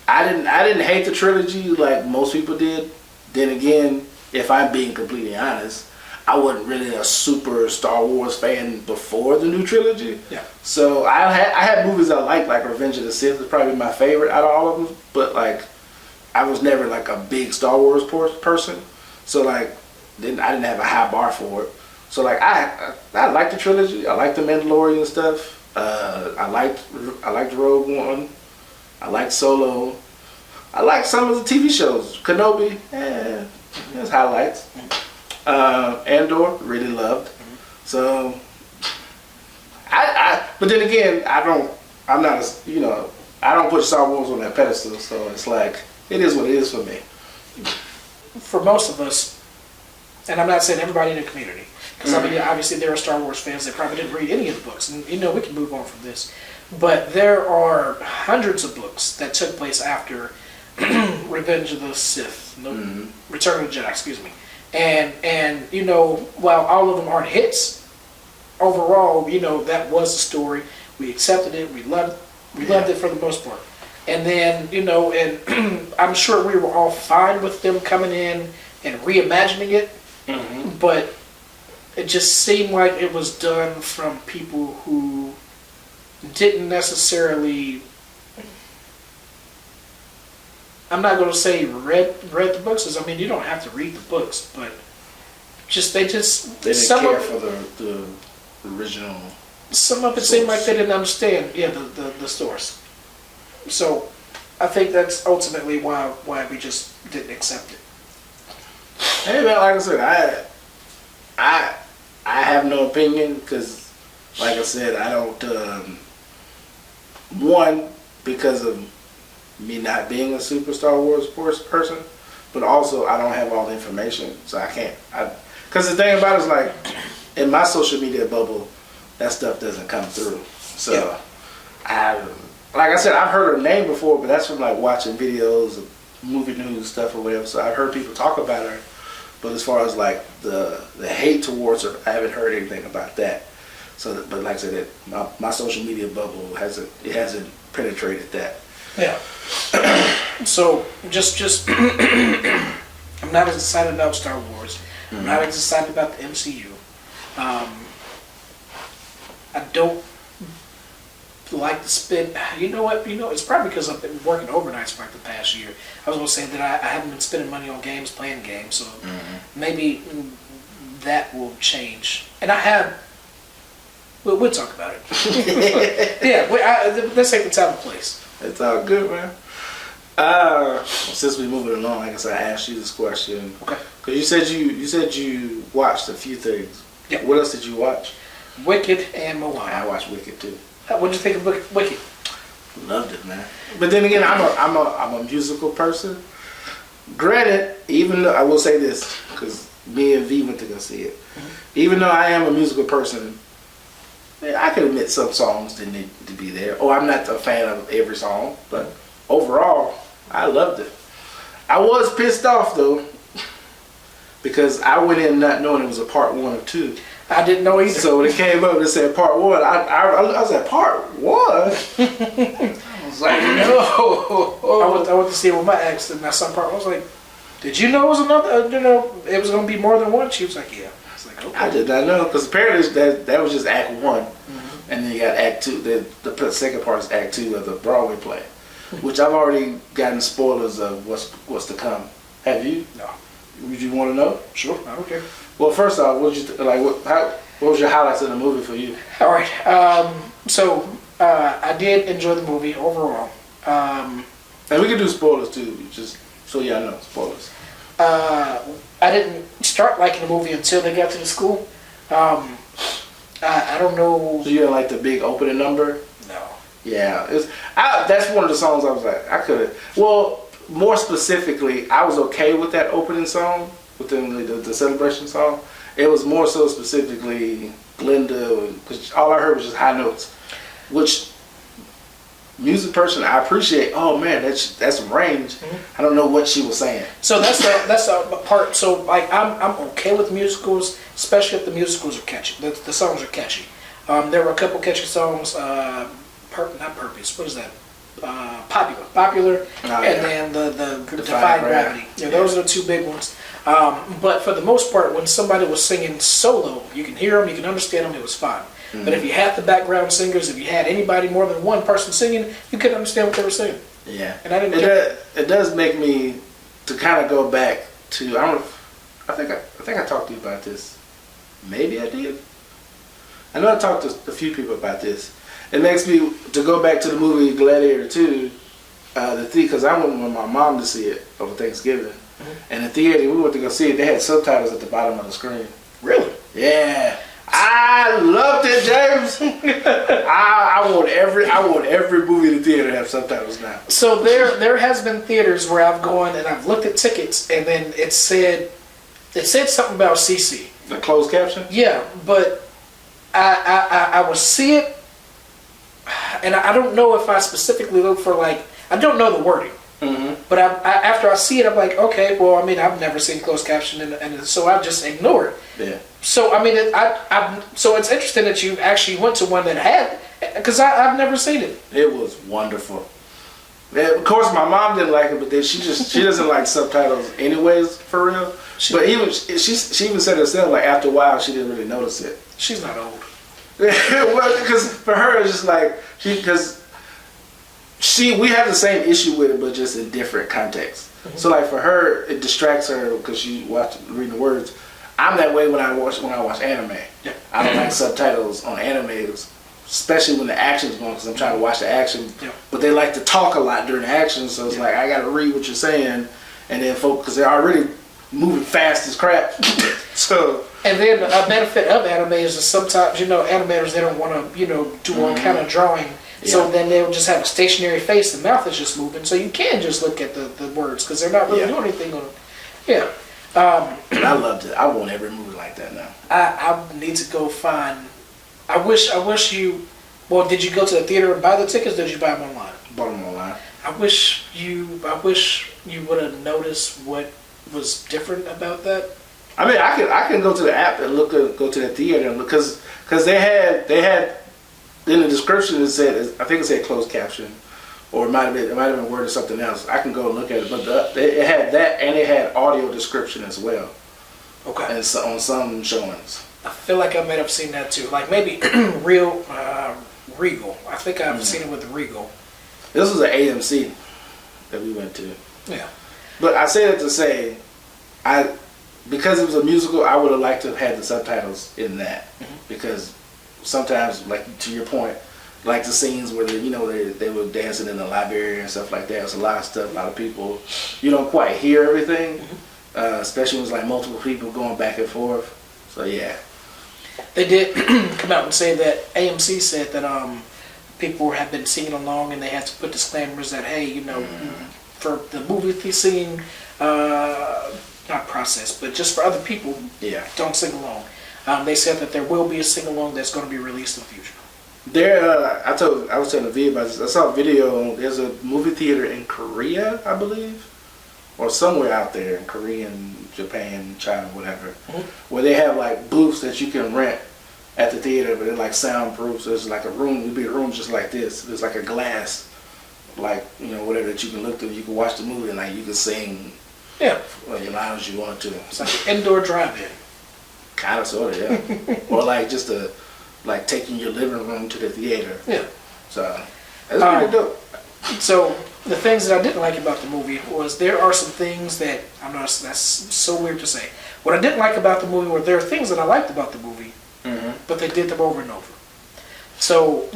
S1: I didn't hate the trilogy like most people did. Then again, if I'm being completely honest, I wasn't really a super Star Wars fan before the new trilogy. Yeah. So I had movies I liked, like Revenge of the Sith is probably my favorite out of all of them. But like, I was never like a big Star Wars person. So like, I didn't have a high bar for it. So like, I liked the trilogy. I liked the Mandalorian stuff. I liked Rogue One. I liked Solo. I liked some of the TV shows. Kenobi, there's highlights. Andor, really loved. So, but then again, I'm not, I don't put Star Wars on that pedestal, so it's like it is what it is for me.
S2: For most of us, and I'm not saying everybody in the community, because I mean, obviously there are Star Wars fans that probably didn't read any of the books, and we can move on from this. But there are hundreds of books that took place after Revenge of the Sith, Return of the Jedi, excuse me. And while all of them aren't hits, overall, that was the story. We accepted it. We loved it for the most part. And then, and I'm sure we were all fine with them coming in and reimagining it, but it just seemed like it was done from people who didn't necessarily, I'm not going to say read the books, because I mean, you don't have to read the books, but they didn't care
S1: for the original.
S2: Some of it seemed like they didn't understand, the source. So I think that's ultimately why we just didn't accept it.
S1: Hey man, like I said, I have no opinion, because like I said, I don't. One, because of me not being a super Star Wars person, but also I don't have all the information, so I can't. Because the thing about it is, like, in my social media bubble, that stuff doesn't come through. So like I said, I've heard her name before, but that's from like watching videos of movie news stuff or whatever. So I've heard people talk about her, but as far as like the hate towards her, I haven't heard anything about that. So, but like I said, my social media bubble hasn't penetrated that.
S2: Yeah. So just I'm not as excited about Star Wars. I'm not as excited about the MCU. I don't like to spend. You know what? It's probably because I've been working overnights for like the past year. I was gonna say that I haven't been spending money on playing games. So maybe that will change. And I have. We'll talk about it. Yeah, let's take the time and place.
S1: It's all good, man. Since we're moving along, like I said, I asked you this question.
S2: Okay.
S1: Because you said you watched a few things.
S2: Yep.
S1: What else did you watch?
S2: Wicked and Moana.
S1: I watched Wicked too.
S2: What did you think of Wicked?
S1: Loved it, man. But then again, I'm a musical person. Granted, even though I will say this, because me and V went to go see it. Even though I am a musical person, I can admit some songs didn't need to be there. Oh, I'm not a fan of every song, but overall, I loved it. I was pissed off though, because I went in not knowing it was a part 1 or 2.
S2: I didn't know either.
S1: So when it came up and said part 1, I was like, part 1? I was like, no.
S2: I went to see it with my ex, and I saw part 1. I was like, did you know it was another? It was going to be more than one? She was like, yeah. I was like, okay.
S1: I did not know, because apparently that was just Act 1, and then you got Act 2. The second part is Act 2 of the Broadway play, which I've already gotten spoilers of what's to come. Have you?
S2: No.
S1: Would you want to know?
S2: Sure, I don't care.
S1: Well, first off, what was your highlights of the movie for you?
S2: All right. So I did enjoy the movie overall.
S1: And we can do spoilers too, just so y'all know. Spoilers.
S2: I didn't start liking the movie until they got to the school. I don't know.
S1: So you didn't like the big opening number?
S2: No.
S1: Yeah, that's one of the songs I was like, I could have. Well, more specifically, I was okay with that opening song, within the celebration song. It was more so specifically Glinda, because all I heard was just high notes, which music person I appreciate. Oh man, that's some range. I don't know what she was saying.
S2: So that's a part. So like I'm okay with musicals, especially if the musicals are catchy. The songs are catchy. There were a couple catchy songs. Not Purpose. What is that? Popular, and then the Defying Gravity. Yeah, those are the two big ones. But for the most part, when somebody was singing solo, you can hear them, you can understand them, it was fine. But if you had the background singers, if you had anybody more than one person singing, you couldn't understand what they were saying.
S1: Yeah,
S2: and I didn't.
S1: It does make me to kind of go back to I think I talked to you about this. Maybe I did. I know I talked to a few people about this. It makes me to go back to the movie Gladiator 2, because I went with my mom to see it over Thanksgiving. And the theater we went to go see it, they had subtitles at the bottom of the screen.
S2: Really?
S1: Yeah. I loved it, James. I want every movie in the theater to have subtitles now.
S2: So there has been theaters where I've gone and I've looked at tickets and then it said something about CC.
S1: The closed caption?
S2: Yeah, but I would see it, and I don't know if I specifically look for I don't know the wording. Mm-hmm. But after I see it, I'm like, okay, well, I mean, I've never seen closed caption, and so I just ignore it. Yeah. So I mean, so it's interesting that you actually went to one that had, because I've never seen it.
S1: It was wonderful. Yeah, of course, my mom didn't like it, but then she doesn't like subtitles anyways, for real. But she even said herself, after a while, she didn't really notice it.
S2: She's not old.
S1: Well, because for her, it's just we have the same issue with it, but just in different contexts. Mm-hmm. So for her, it distracts her because she reading the words. I'm that way when I watch anime. Yeah. I don't like subtitles on animes, especially when the action's going, because I'm trying to watch the action. Yeah. But they like to talk a lot during the action, so it's I got to read what you're saying, and then because they're already moving fast as crap. So. And
S2: then a benefit of anime is that sometimes animators, they don't want to do all kind of drawing. Yeah. So then they'll just have a stationary face, the mouth is just moving, so you can just look at the words because they're not really doing anything on it. Yeah.
S1: I loved it. I want every movie like that now.
S2: I need to go find. I wish you. Well, did you go to the theater and buy the tickets? Or did you buy them online?
S1: Bought them online.
S2: I wish you would have noticed what was different about that.
S1: I mean, I can go to the app and go to the theater and look because they had in the description I think it said closed caption, or it might have been worded something else. I can go and look at it, but it had that and it had audio description as well. Okay. And so, on some showings.
S2: I feel like I might have seen that too. Like maybe Regal. I think I've seen it with Regal.
S1: This was an AMC that we went to.
S2: Yeah.
S1: But I say that to say, because it was a musical, I would have liked to have had the subtitles in that because. Sometimes, to your point, the scenes where they were dancing in the library and stuff like that. It's a lot of stuff, a lot of people. You don't quite hear everything, especially when it's multiple people going back and forth. So yeah,
S2: they did come out and say that AMC said that people have been singing along and they had to put disclaimers that for the movie scene, not process, but just for other people, don't sing along. They said that there will be a sing-along that's going to be released in the future.
S1: I was telling the video about this. I saw a video. There's a movie theater in Korea, I believe, or somewhere out there in Korea, Japan, China, whatever, where they have booths that you can rent at the theater, but they're soundproof. So it's a room. It'd be a room just like this. There's a glass, whatever that you can look through. You can watch the movie and you can sing. Yeah. As loud as you want to.
S2: It's like an indoor drive-in.
S1: Kind of, sort of, yeah. Or just taking your living room to the theater.
S2: Yeah.
S1: So that's pretty dope.
S2: So the things that I didn't like about the movie was there are some things that that's so weird to say. What I didn't like about the movie were there are things that I liked about the movie, but they did them over and over. So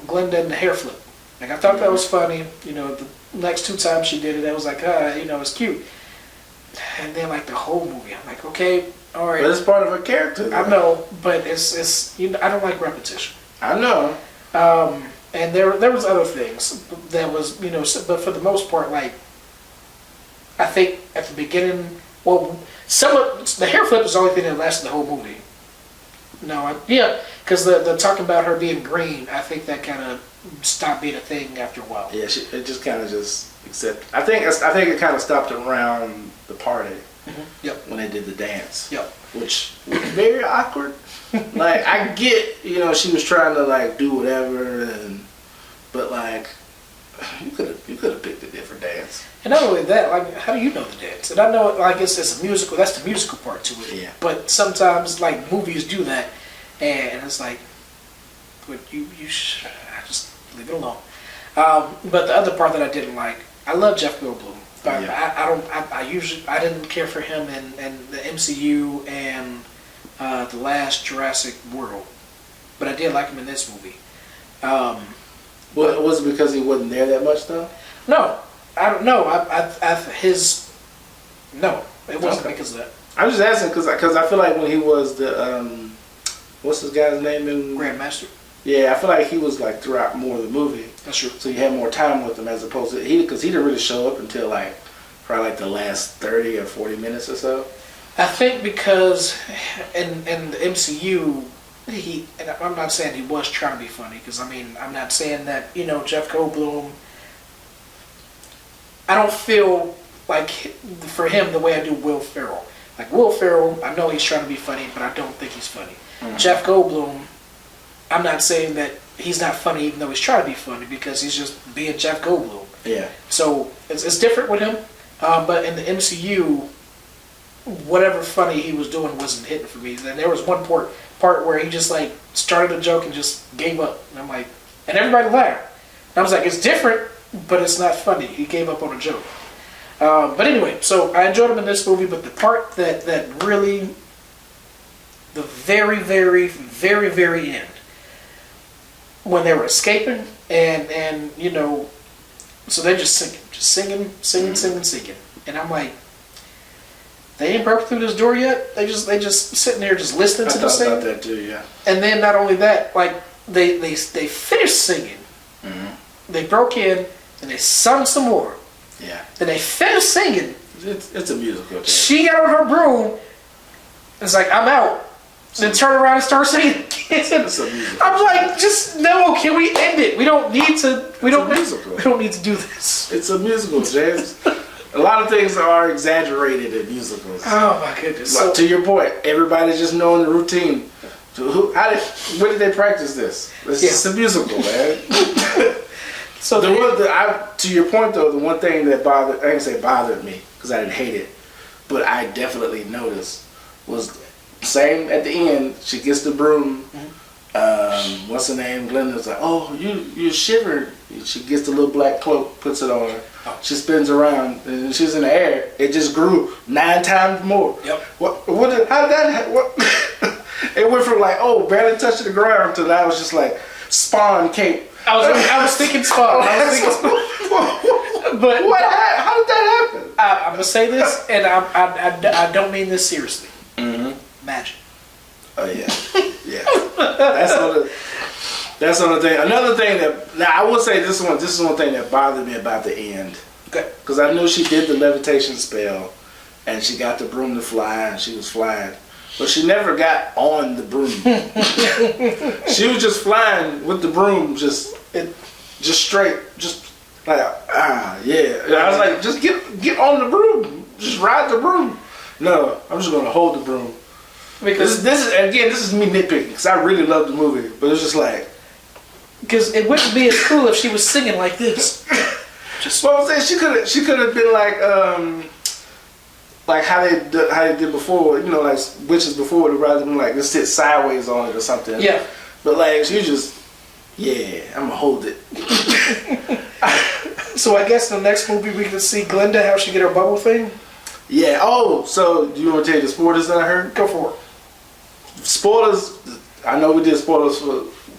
S2: Glenn did the hair flip. I thought that was funny. The next 2 times she did it, I was it's cute. And then the whole movie, I'm like, okay. All right.
S1: But it's part of her character.
S2: I know, but it's I don't like repetition.
S1: I know.
S2: And there was other things that was but for the most part, I think at the beginning, the hair flip is the only thing that lasted the whole movie. Because the talking about her being green, I think that kind of stopped being a thing after a while.
S1: Yeah, it just kind of accept. I think it kind of stopped around the party.
S2: Yep.
S1: When they did the dance.
S2: Yep.
S1: Which was very awkward. I get, she was trying to do whatever, but you could have picked a different dance.
S2: And not only that, how do you know the dance? And I know it's a musical. That's the musical part to it.
S1: Yeah.
S2: But sometimes movies do that, and it's but you should just leave it alone. But the other part that I didn't like, I love Jeff Goldblum. But I didn't care for him in the MCU and the last Jurassic World, but I did like him in this movie.
S1: Was it because he wasn't there that much though?
S2: No, I don't know. No, it wasn't because of that.
S1: I'm just asking because I feel like when he was the what's this guy's name in
S2: Grandmaster.
S1: Yeah, I feel like he was like throughout more of the movie.
S2: That's true.
S1: So you had more time with him as opposed to because he didn't really show up until like probably like the last 30 or 40 minutes or so.
S2: I think because in the MCU, and I'm not saying he was trying to be funny, because I mean, I'm not saying that, Jeff Goldblum, I don't feel like for him the way I do Will Ferrell. Like Will Ferrell, I know he's trying to be funny, but I don't think he's funny. Mm-hmm. Jeff Goldblum, I'm not saying that he's not funny even though he's trying to be funny, because he's just being Jeff Goldblum.
S1: Yeah.
S2: So it's different with him, but in the MCU, whatever funny he was doing wasn't hitting for me. Then there was one part where he just like started a joke and just gave up, and I'm like, and everybody laughed. And I was like, it's different, but it's not funny. He gave up on a joke. But anyway, so I enjoyed him in this movie, but the part that really, the very, very, very, very end, when they were escaping, and so they're just singing, and I'm like, they ain't broke through this door yet. They just sitting there just listening to the singing.
S1: I thought about that too, yeah.
S2: And then not only that, like they finished singing, they broke in and they sung some more.
S1: Yeah.
S2: Then they finished singing.
S1: It's a musical.
S2: She got on her broom. It's like, I'm out. Then turn around and start singing. I'm like, just no. Can we end it? We don't need to. We don't need to do this.
S1: It's a musical, James. A lot of things are exaggerated in musicals.
S2: Oh my goodness!
S1: Like, to your point, everybody's just knowing the routine. Where did they practice this? It's a musical, man. So to your point though, the one thing that bothered me, because I didn't hate it, but I definitely noticed was same at the end. She gets the broom. What's her name? Glenda's like, oh, you shivered. She gets the little black cloak, puts it on her. She spins around, and she's in the air. It just grew 9 times more. Yep. How did that? What? It went from like, barely touching the ground to now it's just like Spawn cape.
S2: I was thinking Spawn. But
S1: how did that happen?
S2: I'm gonna say this, and I don't mean this seriously. Magic.
S1: Oh yeah, yeah. That's another thing. Another thing that I will say this is one thing that bothered me about the end.
S2: Okay.
S1: Because I knew she did the levitation spell, and she got the broom to fly, and she was flying, but she never got on the broom. She was just flying with the broom, just straight, just like yeah. And I was like, just get on the broom, just ride the broom. No, I'm just gonna hold the broom. Because this is me nitpicking, because I really love the movie, but it's just like,
S2: because it wouldn't be as cool if she was singing like this.
S1: Well, I'm saying she could have been like how they did before, like witches before, rather than like just sit sideways on it or something.
S2: Yeah.
S1: But like she just, I'm gonna hold it.
S2: So I guess in the next movie we can see Glenda, how she get her bubble thing.
S1: Yeah. Oh, so do you want to tell you the spoilers that I heard?
S2: Go for it.
S1: Spoilers. I know we did spoilers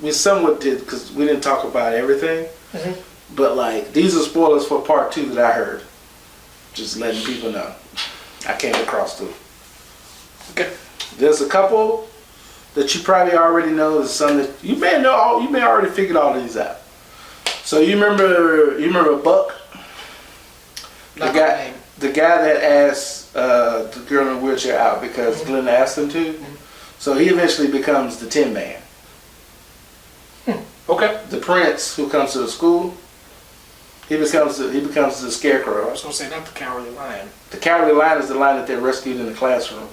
S1: we somewhat did, because we didn't talk about everything. Mm-hmm. But like these are spoilers for part 2 that I heard. Just letting people know. I came across them.
S2: Okay. There's
S1: a couple that you probably already know. There's some that you may know. You may already figured all of these out. So you remember Buck? The guy that asked the girl in the wheelchair out because Glenda asked him to. Mm-hmm. So he eventually becomes the Tin Man.
S2: Okay.
S1: The prince who comes to the school, he becomes the Scarecrow.
S2: I was going to say, not the Cowardly Lion.
S1: The Cowardly Lion is the lion that they rescued in the classroom.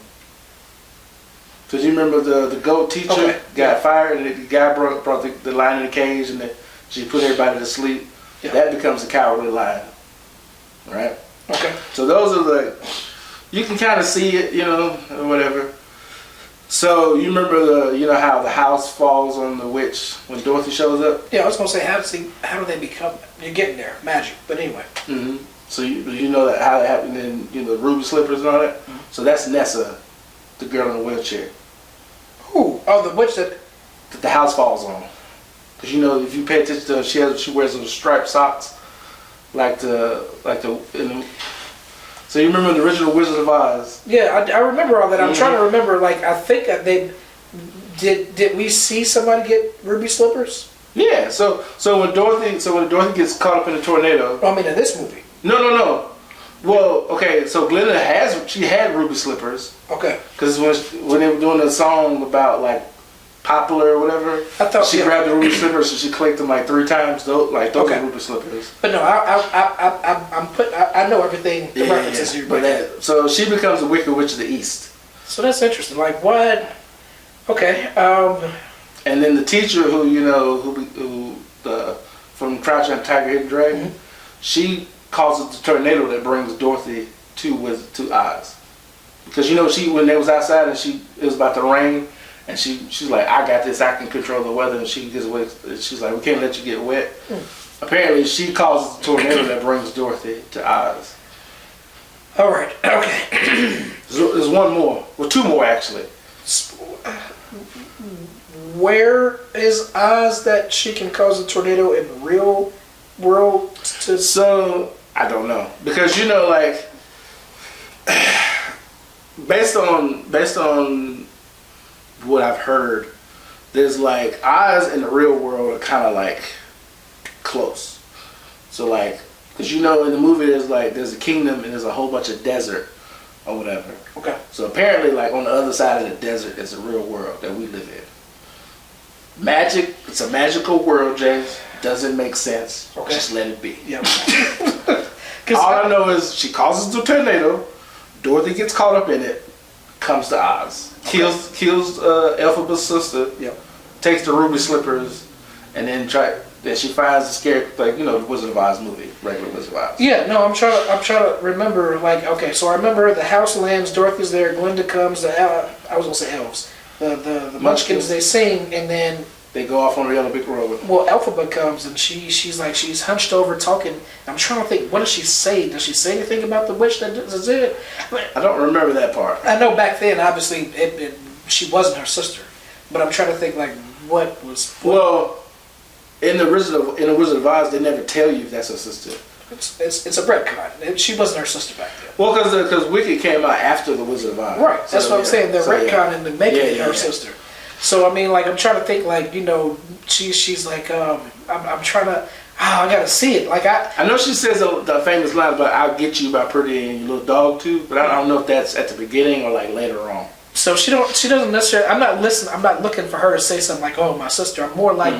S1: So you remember the goat teacher got fired, and the guy brought the lion in the cage, and she put everybody to sleep. Yeah. That becomes the Cowardly Lion. Right?
S2: Okay.
S1: So those are you can kind of see it, or whatever. So you remember how the house falls on the witch when Dorothy shows up?
S2: Yeah, I was gonna say how do they become? You're getting there, magic. But anyway.
S1: Mm-hmm. So you know that how it happened in the ruby slippers and all that. Mm-hmm. So that's Nessa, the girl in the wheelchair.
S2: Who? Oh, the witch that
S1: the house falls on. Because if you pay attention to her, she wears those striped socks, like the. So you remember the original Wizard of Oz?
S2: Yeah, I remember all that. I'm trying to remember. Like I think Did we see somebody get ruby slippers?
S1: Yeah. So when Dorothy gets caught up in a tornado.
S2: I mean, in this movie.
S1: No. Well, okay. So Glenda had ruby slippers.
S2: Okay.
S1: Because when they were doing the song about like popular or whatever,
S2: I thought
S1: she grabbed the ruby slippers and she clicked them like 3 times. Those are ruby slippers.
S2: But no, I know everything. The references here.
S1: But so she becomes the Wicked Witch of the East.
S2: So that's interesting. Like what? Okay.
S1: And then the teacher who from Crouching Tiger, Hidden Dragon, she causes the tornado that brings Dorothy to Oz. Because when they was outside and it was about to rain, and she's like, I got this, I can control the weather, and she gets wet. She's like, we can't let you get wet. Apparently, she causes the tornado that brings Dorothy to Oz.
S2: All right. Okay.
S1: There's one more. Well, 2 more actually.
S2: Where is Oz that she can cause a tornado in the real world?
S1: So I don't know, because like based on what I've heard, there's like Oz and the real world are kind of like close. So like, because in the movie there's a kingdom and there's a whole bunch of desert or whatever.
S2: Okay.
S1: So apparently, like on the other side of the desert is the real world that we live in. Magic. It's a magical world, James. Doesn't make sense. Okay. Just let it be.
S2: Yeah.
S1: All I know is she causes the tornado. Dorothy gets caught up in it. Comes to Oz.
S2: Okay.
S1: Kills Elphaba's sister.
S2: Yep.
S1: Takes the ruby slippers, and then she finds the scare, like the Wizard of Oz movie, regular Wizard of Oz.
S2: Yeah, no, I'm trying to remember. Like, okay, so I remember the house lands. Dorothy's there. Glenda comes. I was gonna say elves. The Munchkins, they sing, and then
S1: they go off on the Yellow Brick Road.
S2: Well, Elphaba comes, and she's hunched over talking. I'm trying to think. What does she say? Does she say anything about the witch that does it?
S1: I don't remember that part.
S2: I know back then, obviously, she wasn't her sister, but I'm trying to think like what was.
S1: Well, in the Wizard of Oz, they never tell you if that's her sister.
S2: It's a retcon. She wasn't her sister back then.
S1: Well, because Wicked came out after the Wizard of Oz.
S2: Right. That's what I'm saying. They're retconning and making it her sister. So I mean, like, I'm trying to think, like, she's like, I'm trying to. I gotta see it. Like
S1: I know she says the famous line, but I'll get you by Pretty and Your Little Dog too. But I don't know if that's at the beginning or like later on.
S2: So she doesn't necessarily. I'm not listening. I'm not looking for her to say something like, "Oh, my sister." I'm more like,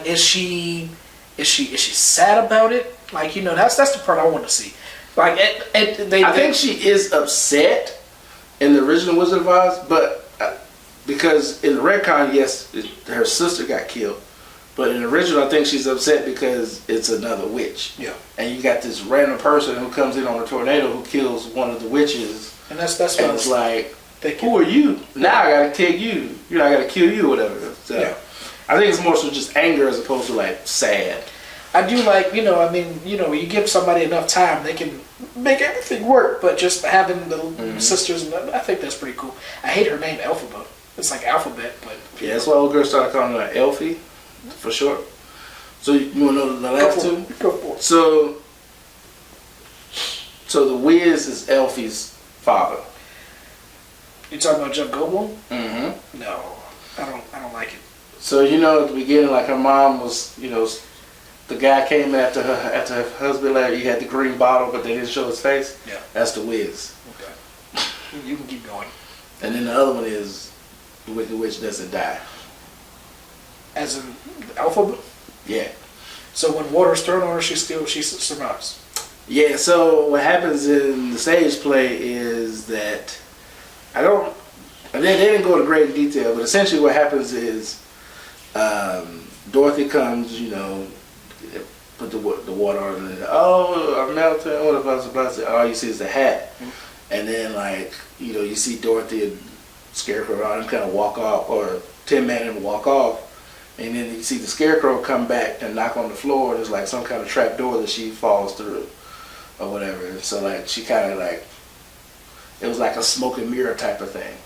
S2: is she sad about it? Like, that's the part I want to see. Like, I
S1: think she is upset in the original Wizard of Oz, but because in the retcon, yes, her sister got killed, but in the original, I think she's upset because it's another witch.
S2: Yeah. And
S1: you got this random person who comes in on a tornado who kills one of the witches,
S2: and that's what
S1: it's like. Who are you? Now I gotta kill you. I gotta kill you, whatever. So, yeah. I think it's more so just anger as opposed to like sad.
S2: I do like, you give somebody enough time, they can make everything work. But just having the sisters, I think that's pretty cool. I hate her name, Elphaba. It's like alphabet, but
S1: yeah, that's why old girl started calling her Elfie for short. So you want to know the last two?
S2: Go for it.
S1: So the Wiz is Elfie's father.
S2: You talking about Jeff Goldblum?
S1: Mm-hmm.
S2: No, I don't like it.
S1: So at the beginning, like her mom was, the guy came after her husband. Like, he had the green bottle, but they didn't show his face.
S2: Yeah,
S1: that's the Wiz.
S2: Okay, you can keep going.
S1: And then the other one is the Wicked Witch doesn't die.
S2: As in Elphaba?
S1: Yeah.
S2: So when water's thrown on her, she survives.
S1: Yeah. So what happens in the stage play is that. They didn't go into great detail, but essentially what happens is Dorothy comes, put the water on and I'm melting, all you see is the hat. And then you see Dorothy and Scarecrow around and kind of walk off, or Tin Man and walk off, and then you see the Scarecrow come back and knock on the floor, and there's like some kind of trap door that she falls through or whatever. So she kind of it was like a smoke and mirror type of thing.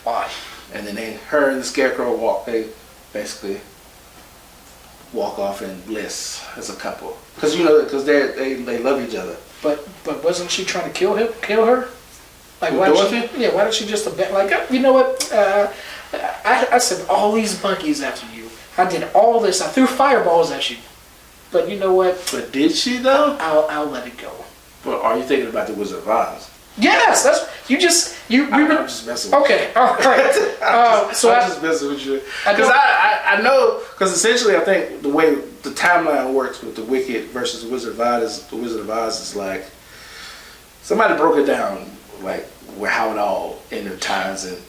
S2: Why?
S1: And then her and the Scarecrow they basically walk off in bliss as a couple. Because they love each other.
S2: But wasn't she trying to kill her? Like, why
S1: Dorothy?
S2: Why did she just you know what? I sent all these monkeys after you. I did all this. I threw fireballs at you. But you know what?
S1: But did she though?
S2: I'll let it go.
S1: But are you thinking about the Wizard of Oz?
S2: Yes, that's
S1: I'm just messing with you.
S2: Okay, all right.
S1: I'm just messing with you because I know because essentially I think the way the timeline works with the Wicked versus the Wizard of Oz is like somebody broke it down like how it all intertwines in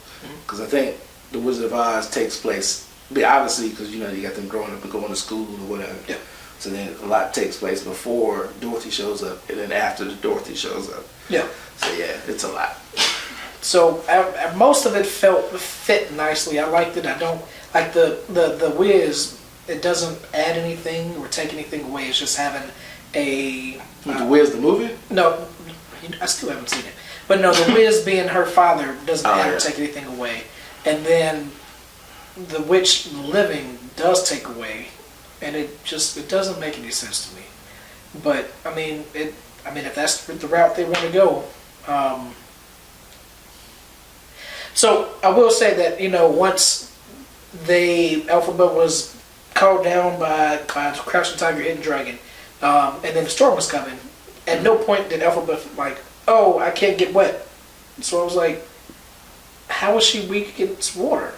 S1: because I think the Wizard of Oz takes place obviously because you got them growing up and going to school or whatever.
S2: Yeah.
S1: So then a lot takes place before Dorothy shows up and then after Dorothy shows up.
S2: Yeah.
S1: So yeah, it's a lot.
S2: So most of it fit nicely. I liked it. I don't like the Wiz. It doesn't add anything or take anything away. It's just having a
S1: The Wiz the movie?
S2: No, I still haven't seen it. But no, the Wiz being her father doesn't add or take anything away. And then the Witch living does take away, and it doesn't make any sense to me. But I mean if that's the route they want to go. So I will say that once Elphaba was called down by Crouching Tiger, Hidden Dragon, and then the storm was coming. At no point did Elphaba like, oh, I can't get wet. So I was like, how is she weak against water?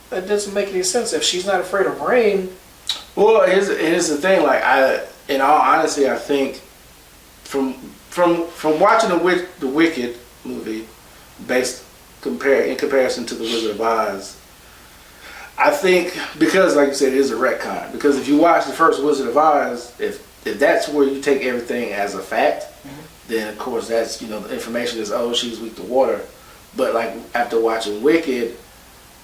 S2: That doesn't make any sense. If she's not afraid of rain.
S1: Well, here's the thing. Like in all honesty, I think from watching the Wicked movie, in comparison to the Wizard of Oz, I think because like you said, it is a retcon. Because if you watch the first Wizard of Oz, if that's where you take everything as a fact, then of course that's the information is she's weak to water. But like after watching Wicked,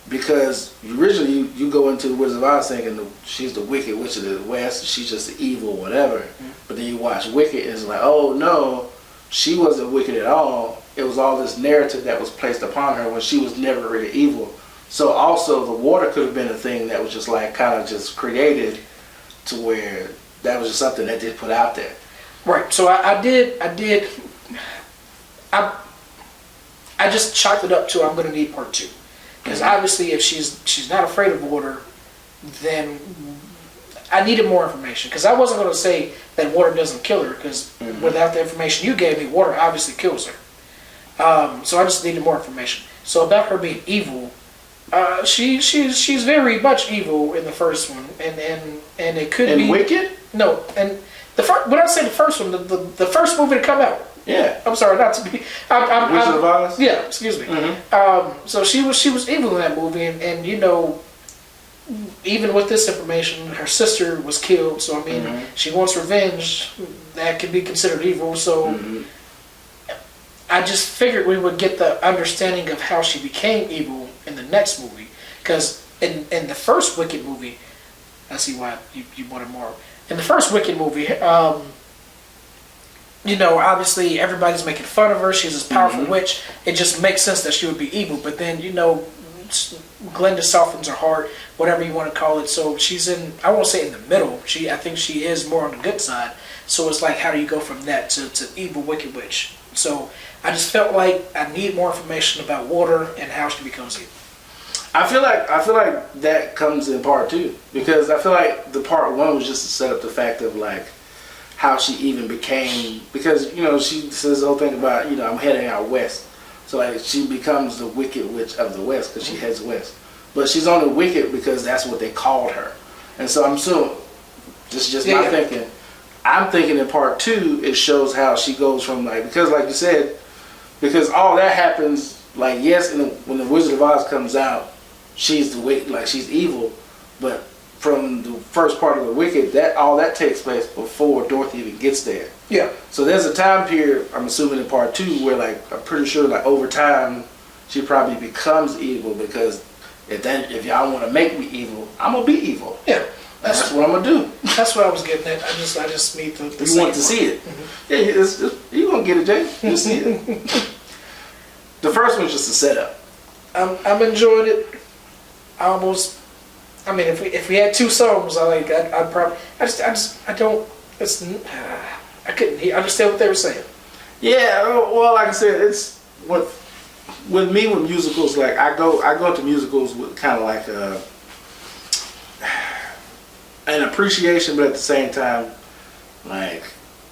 S1: because originally you go into the Wizard of Oz thinking she's the Wicked Witch of the West, she's just the evil whatever. But then you watch Wicked and it's like, oh no, she wasn't wicked at all. It was all this narrative that was placed upon her when she was never really evil. So also the water could have been a thing that was just like kind of just created to where that was just something that they put out there.
S2: Right. So I just chalked it up to I'm going to need part 2. Because obviously if she's not afraid of water, then I needed more information. Because I wasn't going to say that water doesn't kill her, because without the information you gave me, water obviously kills her. So I just needed more information. So about her being evil, she's very much evil in the first one, and it could be
S1: Wicked.
S2: No, and when I say the first one, the first movie to come out.
S1: Yeah.
S2: I'm sorry, not to be.
S1: Wizard of Oz?
S2: Yeah, excuse me. So she was evil in that movie, and even with this information, her sister was killed. So I mean, she wants revenge. That could be considered evil. So I just figured we would get the understanding of how she became evil in the next movie, because in the first Wicked movie, I see why you wanted more. In the first Wicked movie, obviously everybody's making fun of her. She's this powerful witch. It just makes sense that she would be evil. But then, Glenda softens her heart, whatever you want to call it. So she's I won't say in the middle. I think she is more on the good side. So it's like, how do you go from that to evil Wicked Witch? So I just felt like I need more information about water and how she becomes evil.
S1: I feel like that comes in part 2, because I feel like the part 1 was just to set up the fact of like how she even became, because she says the whole thing about I'm heading out west, so like she becomes the Wicked Witch of the West because she heads west, but she's only wicked because that's what they called her, and so I'm assuming this is just my thinking. I'm thinking in part 2 it shows how she goes from because like you said, because all that happens yes, when the Wizard of Oz comes out, she's the wicked, she's evil, but from the first part of the Wicked, all that takes place before Dorothy even gets there.
S2: Yeah.
S1: So there's a time period, I'm assuming in part 2, where I'm pretty sure over time she probably becomes evil, because if y'all want to make me evil, I'm gonna be evil.
S2: Yeah.
S1: That's what I'm gonna do.
S2: That's what I was getting at. I just need to.
S1: You want to see it? Yeah, you gonna get it, Jay. You see it. The first one's just a setup.
S2: I'm enjoying it. If we had 2 songs, I'd probably. I don't. I couldn't understand what they were saying.
S1: Yeah, well, like I said, it's what with me with musicals, like I go to musicals with kind of like an appreciation, but at the same time, like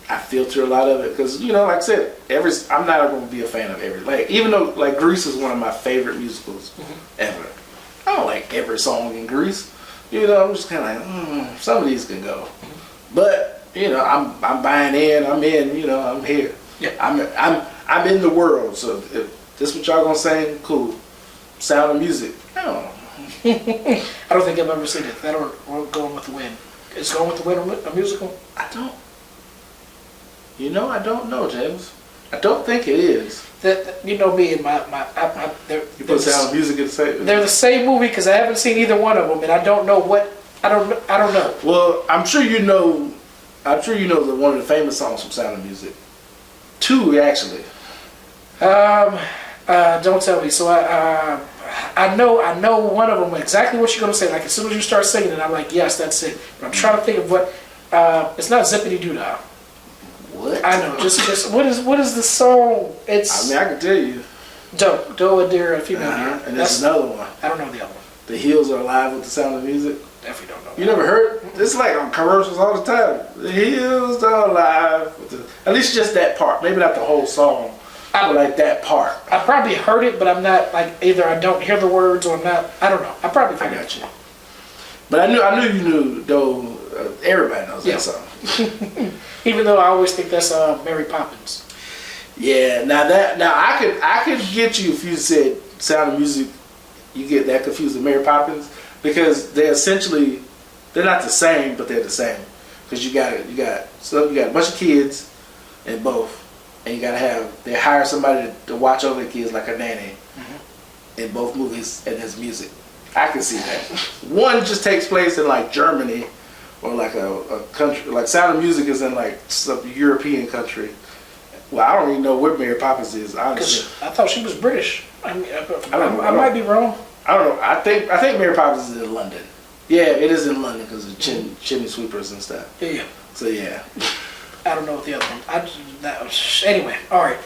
S1: I filter a lot of it because like I said, I'm not going to be a fan of every, like, even though like Grease is one of my favorite musicals ever. I don't like every song in Grease. I'm just kind of like some of these can go, but I'm buying in. I'm in. I'm here. Yeah. I'm in the world. So if this what y'all gonna sing, cool. Sound of Music. I don't know.
S2: I don't think I've ever seen it. That or Going with the Wind. Is Going with the Wind a musical?
S1: I don't. I don't know, James. I don't think it is.
S2: That me and my
S1: you put Sound of Music in the same.
S2: They're the same movie because I haven't seen either one of them, and I don't know what. I don't know.
S1: Well, I'm sure you know one of the famous songs from Sound of Music. 2 actually.
S2: Don't tell me. So I know one of them exactly what you're gonna say. Like as soon as you start singing it, I'm like, yes, that's it. But I'm trying to think of what. It's not Zippity Doo Dah.
S1: What?
S2: I know. Just what is the song? It's.
S1: I can tell you.
S2: Do a Dear Female Dear.
S1: And there's another one.
S2: I don't know the other one.
S1: The Hills Are Alive with the Sound of Music.
S2: Definitely don't know.
S1: You never heard? It's like on commercials all the time. The Hills Are Alive. At least just that part. Maybe not the whole song. But like that part.
S2: I probably heard it, but I'm not like either. I don't hear the words or I'm not. I don't know. I probably
S1: I got you. But I knew you knew though. Everybody knows that song.
S2: Even though I always think that's Mary Poppins.
S1: Yeah. Now I could get you if you said Sound of Music. You get that confused with Mary Poppins because they're not the same, but they're the same. Because you got a bunch of kids in both. And they hire somebody to watch over the kids like a nanny in both movies and his music. I can see that. One just takes place in like Germany or like a country, like Sound of Music is in like some European country. Well, I don't even know where Mary Poppins is, honestly.
S2: I thought she was British. I might be wrong.
S1: I don't know. I think Mary Poppins is in London. Yeah, it is in London because of chimney sweepers and stuff.
S2: Yeah.
S1: So yeah.
S2: I don't know what the other one. Anyway, all right.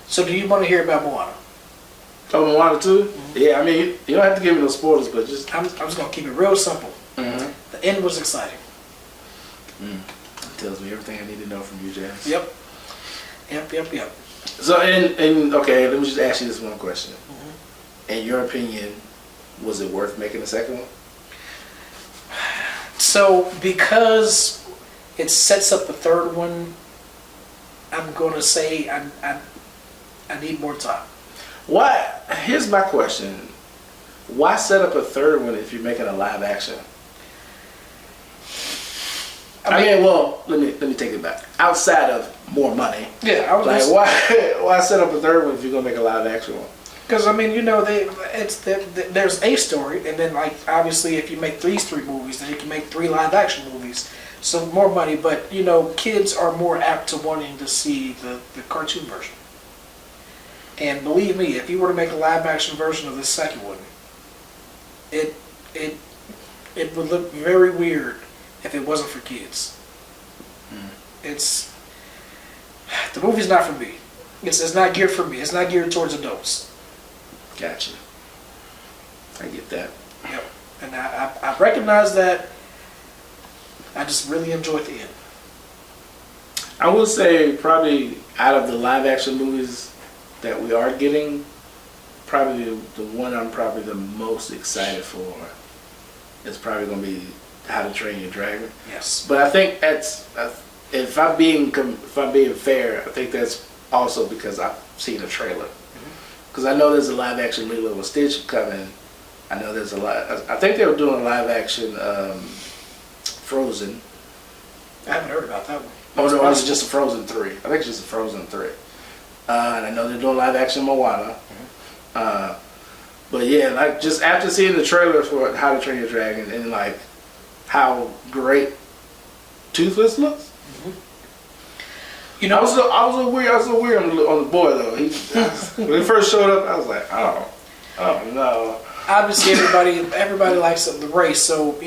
S2: So do you want to hear about Moana?
S1: Oh, Moana too? Mm-hmm. Yeah, I mean, you don't have to give me no spoilers, but just...
S2: I'm just going to keep it real simple. Mm-hmm. The end was exciting.
S1: It tells me everything I need to know from you, James.
S2: Yep.
S1: So, okay, let me just ask you this one question. Mm-hmm. In your opinion, was it worth making a second one?
S2: So, because it sets up a third one, I'm going to say I need more time.
S1: Why? Here's my question. Why set up a third one if you're making a live action? I mean, well, let me take it back. Outside of more money.
S2: Yeah, I was
S1: like, why set up a third one if you're gonna make a live action one?
S2: Because I mean, there's a story, and then like obviously, if you make these 3 movies, then you can make 3 live action movies. So more money, but kids are more apt to wanting to see the cartoon version. And believe me, if you were to make a live action version of the second one, it would look very weird if it wasn't for kids. The movie's not for me. It's not geared for me. It's not geared towards adults.
S1: Gotcha. I get that.
S2: Yep. And I recognize that. I just really enjoyed the end.
S1: I would say probably out of the live action movies that we are getting, probably the one I'm probably the most excited for is probably going to be How to Train Your Dragon.
S2: Yes.
S1: But I think if I'm being fair, I think that's also because I've seen a trailer. Because I know there's a live action Lilo and Stitch coming. I know there's I think they were doing a live action Frozen.
S2: I haven't heard about that one.
S1: Oh no, it's just a Frozen 3. I think it's just a Frozen 3. And I know they're doing live action Moana. But yeah, like just after seeing the trailer for How to Train Your Dragon and like how great Toothless looks. I was a little weird on the boy though. When he first showed up, I was like, oh no.
S2: Obviously, everybody likes the race. So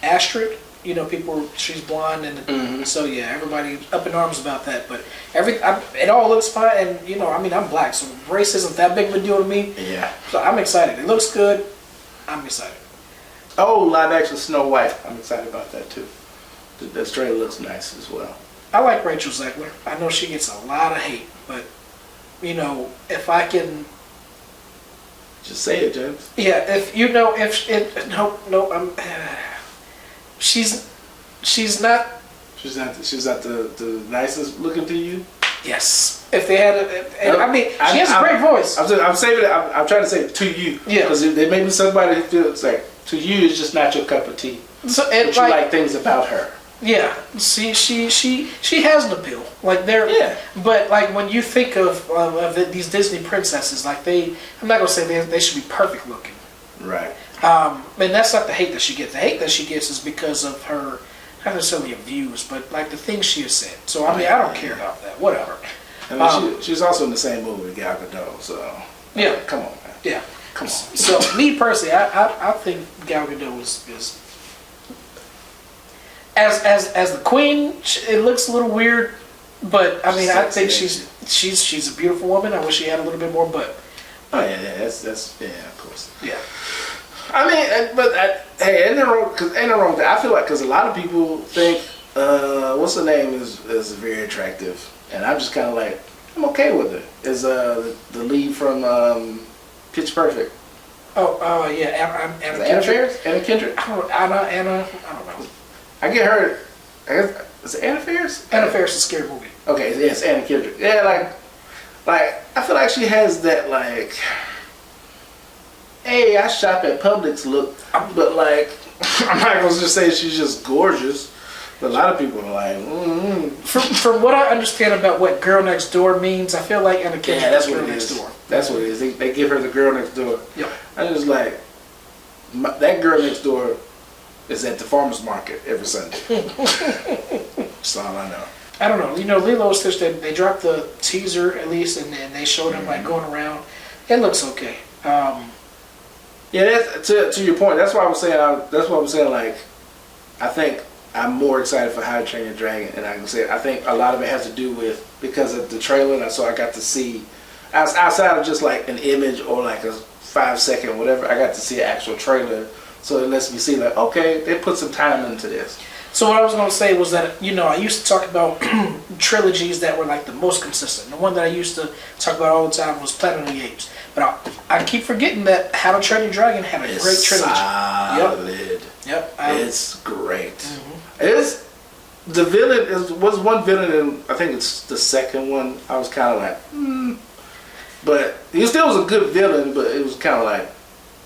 S2: Astrid, people. She's blonde, and so yeah, everybody up in arms about that. But it all looks fine, and I'm black, so race isn't that big of a deal to me.
S1: Yeah.
S2: So I'm excited. It looks good. I'm excited.
S1: Oh, live action Snow White. I'm excited about that too. The trailer looks nice as well.
S2: I like Rachel Zegler. I know she gets a lot of hate, but if I can.
S1: Just say it, James.
S2: Yeah, she's not.
S1: She's not the nicest looking to you.
S2: Yes, if they had, she has a great voice.
S1: I'm saving it. I'm trying to say it to you. Yeah, because there may be somebody who feels like to you it's just not your cup of tea.
S2: So
S1: but you like things about her.
S2: Yeah, she has an appeal.
S1: Yeah.
S2: But when you think of these Disney princesses, I'm not gonna say they should be perfect looking.
S1: Right.
S2: And that's not the hate that she gets. The hate that she gets is because of her, not necessarily views, but the things she has said. So I don't care about that. Whatever.
S1: She's also in the same movie with Gal Gadot. So
S2: yeah,
S1: come on, man.
S2: Yeah,
S1: come on.
S2: So me personally, I think Gal Gadot is. As the queen, it looks a little weird, but I think she's a beautiful woman. I wish she had a little bit more butt.
S1: Oh yeah, that's of course.
S2: Yeah.
S1: Hey, ain't no wrong with that. I feel like because a lot of people think what's her name is very attractive, and I'm just kind of like I'm okay with it. Is the lead from Pitch Perfect?
S2: Oh yeah,
S1: Anna Faris? Anna Kendrick?
S2: Anna. I don't know.
S1: I get her. Is it Anna Faris?
S2: Anna Faris is a scary movie.
S1: Okay, yes, Anna Kendrick. Yeah, I feel like she has that hey, I shop at Publix look, but I'm not gonna just say she's just gorgeous. But a lot of people are like,
S2: From what I understand about what Girl Next Door means, I feel like Anna Kendrick
S1: that's
S2: is
S1: what
S2: Girl
S1: it
S2: Next
S1: is.
S2: Door.
S1: That's what it is. They give her the Girl Next Door.
S2: Yeah.
S1: I just that Girl Next Door is at the farmer's market every Sunday. That's all I know.
S2: I don't know. Lilo and Stitch, they dropped the teaser at least, and they showed him going around. It looks okay.
S1: Yeah, that's, to your point. That's why I was saying. I think I'm more excited for How to Train Your Dragon, and I think a lot of it has to do with because of the trailer, and so I got to see outside of just an image or a 5-second whatever. I got to see an actual trailer. So it lets me see okay, they put some time into this.
S2: So what I was going to say was that, I used to talk about trilogies that were the most consistent. The one that I used to talk about all the time was Planet of the Apes. But I keep forgetting that How to Train Your Dragon had a great trilogy.
S1: Solid.
S2: Yep.
S1: It's great. Mm-hmm. The villain was one villain, and I think it's the second one. I was kind of but he still was a good villain, but it was kind of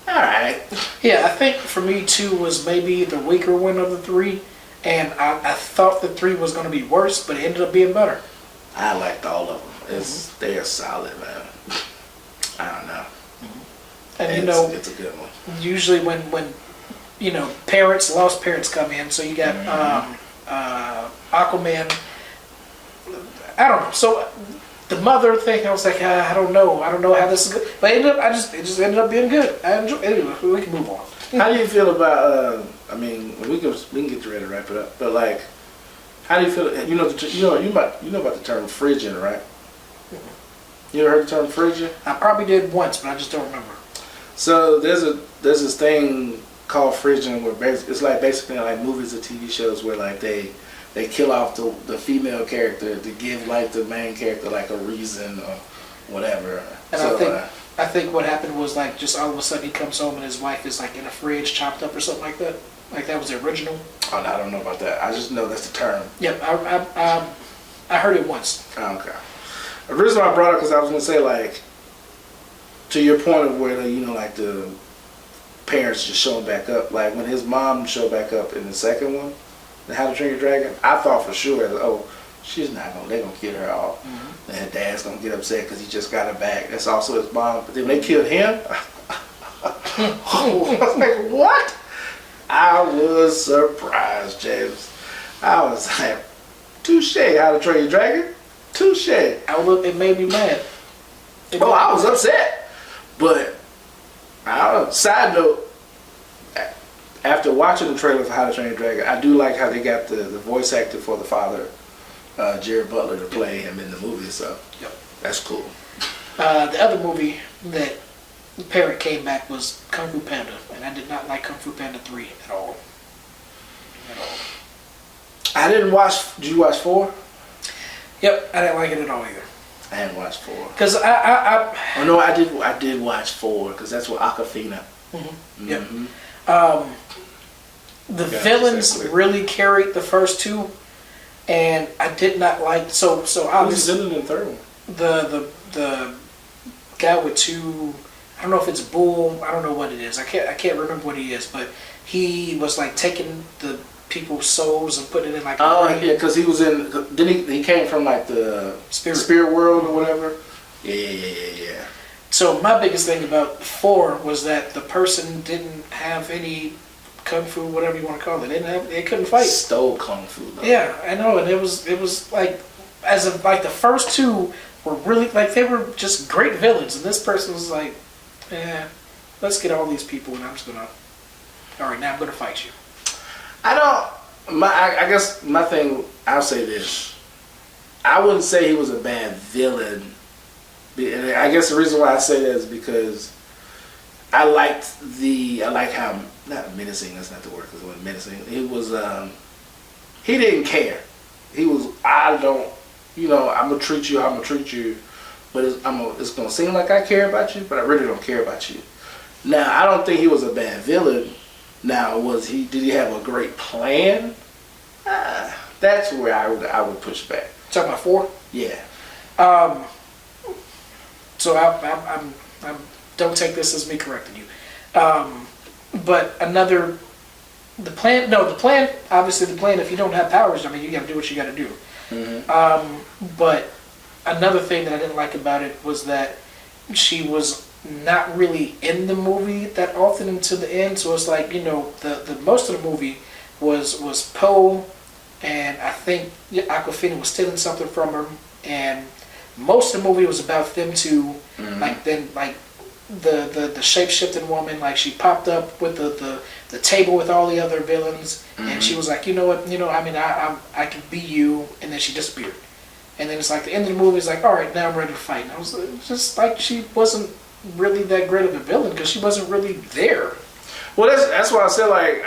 S1: all right.
S2: Yeah, I think for me 2 was maybe the weaker one of the 3, and I thought the 3 was going to be worse, but it ended up being better.
S1: I liked all of them. They are solid, man. I don't know.
S2: Mm-hmm. And
S1: it's a good one.
S2: Usually when lost parents come in, so you got Aquaman. I don't know. So the mother thing, I was like, I don't know how this is good, but it just ended up being good. I enjoy. Anyway, we can move on.
S1: How do you feel about? We can get ready to wrap it up, but how do you feel? You know about the term Phrygian, right? You ever heard the term Phrygian?
S2: I probably did once, but I just don't remember.
S1: So there's this thing called Phrygian where it's basically movies or TV shows where they kill off the female character to give the main character a reason or whatever.
S2: And so, I think what happened was just all of a sudden he comes home and his wife is in a fridge chopped up or something like that. That was the original.
S1: Oh no, I don't know about that. I just know that's the term.
S2: Yep, I heard it once.
S1: Oh, okay. The reason why I brought it because I was gonna say to your point of where the parents just showing back up, when his mom showed back up in the second one. How to Train Your Dragon, I thought for sure, they're gonna kill her off. Mm-hmm. And her dad's gonna get upset because he just got her back. That's also his mom. But then when they killed him, I was like, what? I was surprised, James. I was like, touche, How to Train Your Dragon, touche.
S2: It made me mad.
S1: I was upset. But, side note, after watching the trailer for How to Train Your Dragon, I do like how they got the voice actor for the father, Jared Butler, to play him in the movie. So that's cool.
S2: The other movie that Parrot came back was Kung Fu Panda, and I did not like Kung Fu Panda 3 at all.
S1: I didn't watch. Did you watch 4?
S2: Yep, I didn't like it at all either.
S1: I hadn't watched 4.
S2: Because
S1: Oh no, I did. I did watch 4 because that's what Aquafina.
S2: Mm-hmm. Yep. The villains really carried the first 2, and I did not like. So obviously,
S1: who's the villain in the third one?
S2: The guy with 2. I don't know if it's Bull. I don't know what it is. I can't remember what he is, but he was like taking the people's souls and putting it in like.
S1: Oh yeah, because he was in. Didn't he came from like the spirit world or whatever? Yeah.
S2: So my biggest thing about 4 was that the person didn't have any kung fu, whatever you want to call it. They couldn't fight.
S1: Stole kung fu though.
S2: Yeah, I know, and it was like as of like the first 2 were really like they were just great villains, and this person was like, let's get all these people, and I'm just gonna. All right, now I'm gonna fight you.
S1: I guess my thing. I'll say this. I wouldn't say he was a bad villain. And I guess the reason why I say that is because I liked how, not menacing, that's not the word because it wasn't menacing. He was, he didn't care. He was, I'm going to treat you how I'm going to treat you, but it's going to seem like I care about you, but I really don't care about you. Now, I don't think he was a bad villain. Now, did he have a great plan? That's where I would push back.
S2: Talking about 4?
S1: Yeah.
S2: So I'm don't take this as me correcting you. But the plan, obviously the plan, if you don't have powers, I mean, you got to do what you got to do. Mm-hmm. But another thing that I didn't like about it was that she was not really in the movie that often until the end. So it's like, the most of the movie was Poe, and I think Aquafina was stealing something from her, and most of the movie was about them two. Mm-hmm. like the shape-shifting woman, like she popped up with the table with all the other villains, mm-hmm. and she was like, you know what, I can be you, and then she disappeared. And then it's like the end of the movie is like, all right, now I'm ready to fight. And I was just like, she wasn't really that great of a villain because she wasn't really there.
S1: Well, that's why I said, like,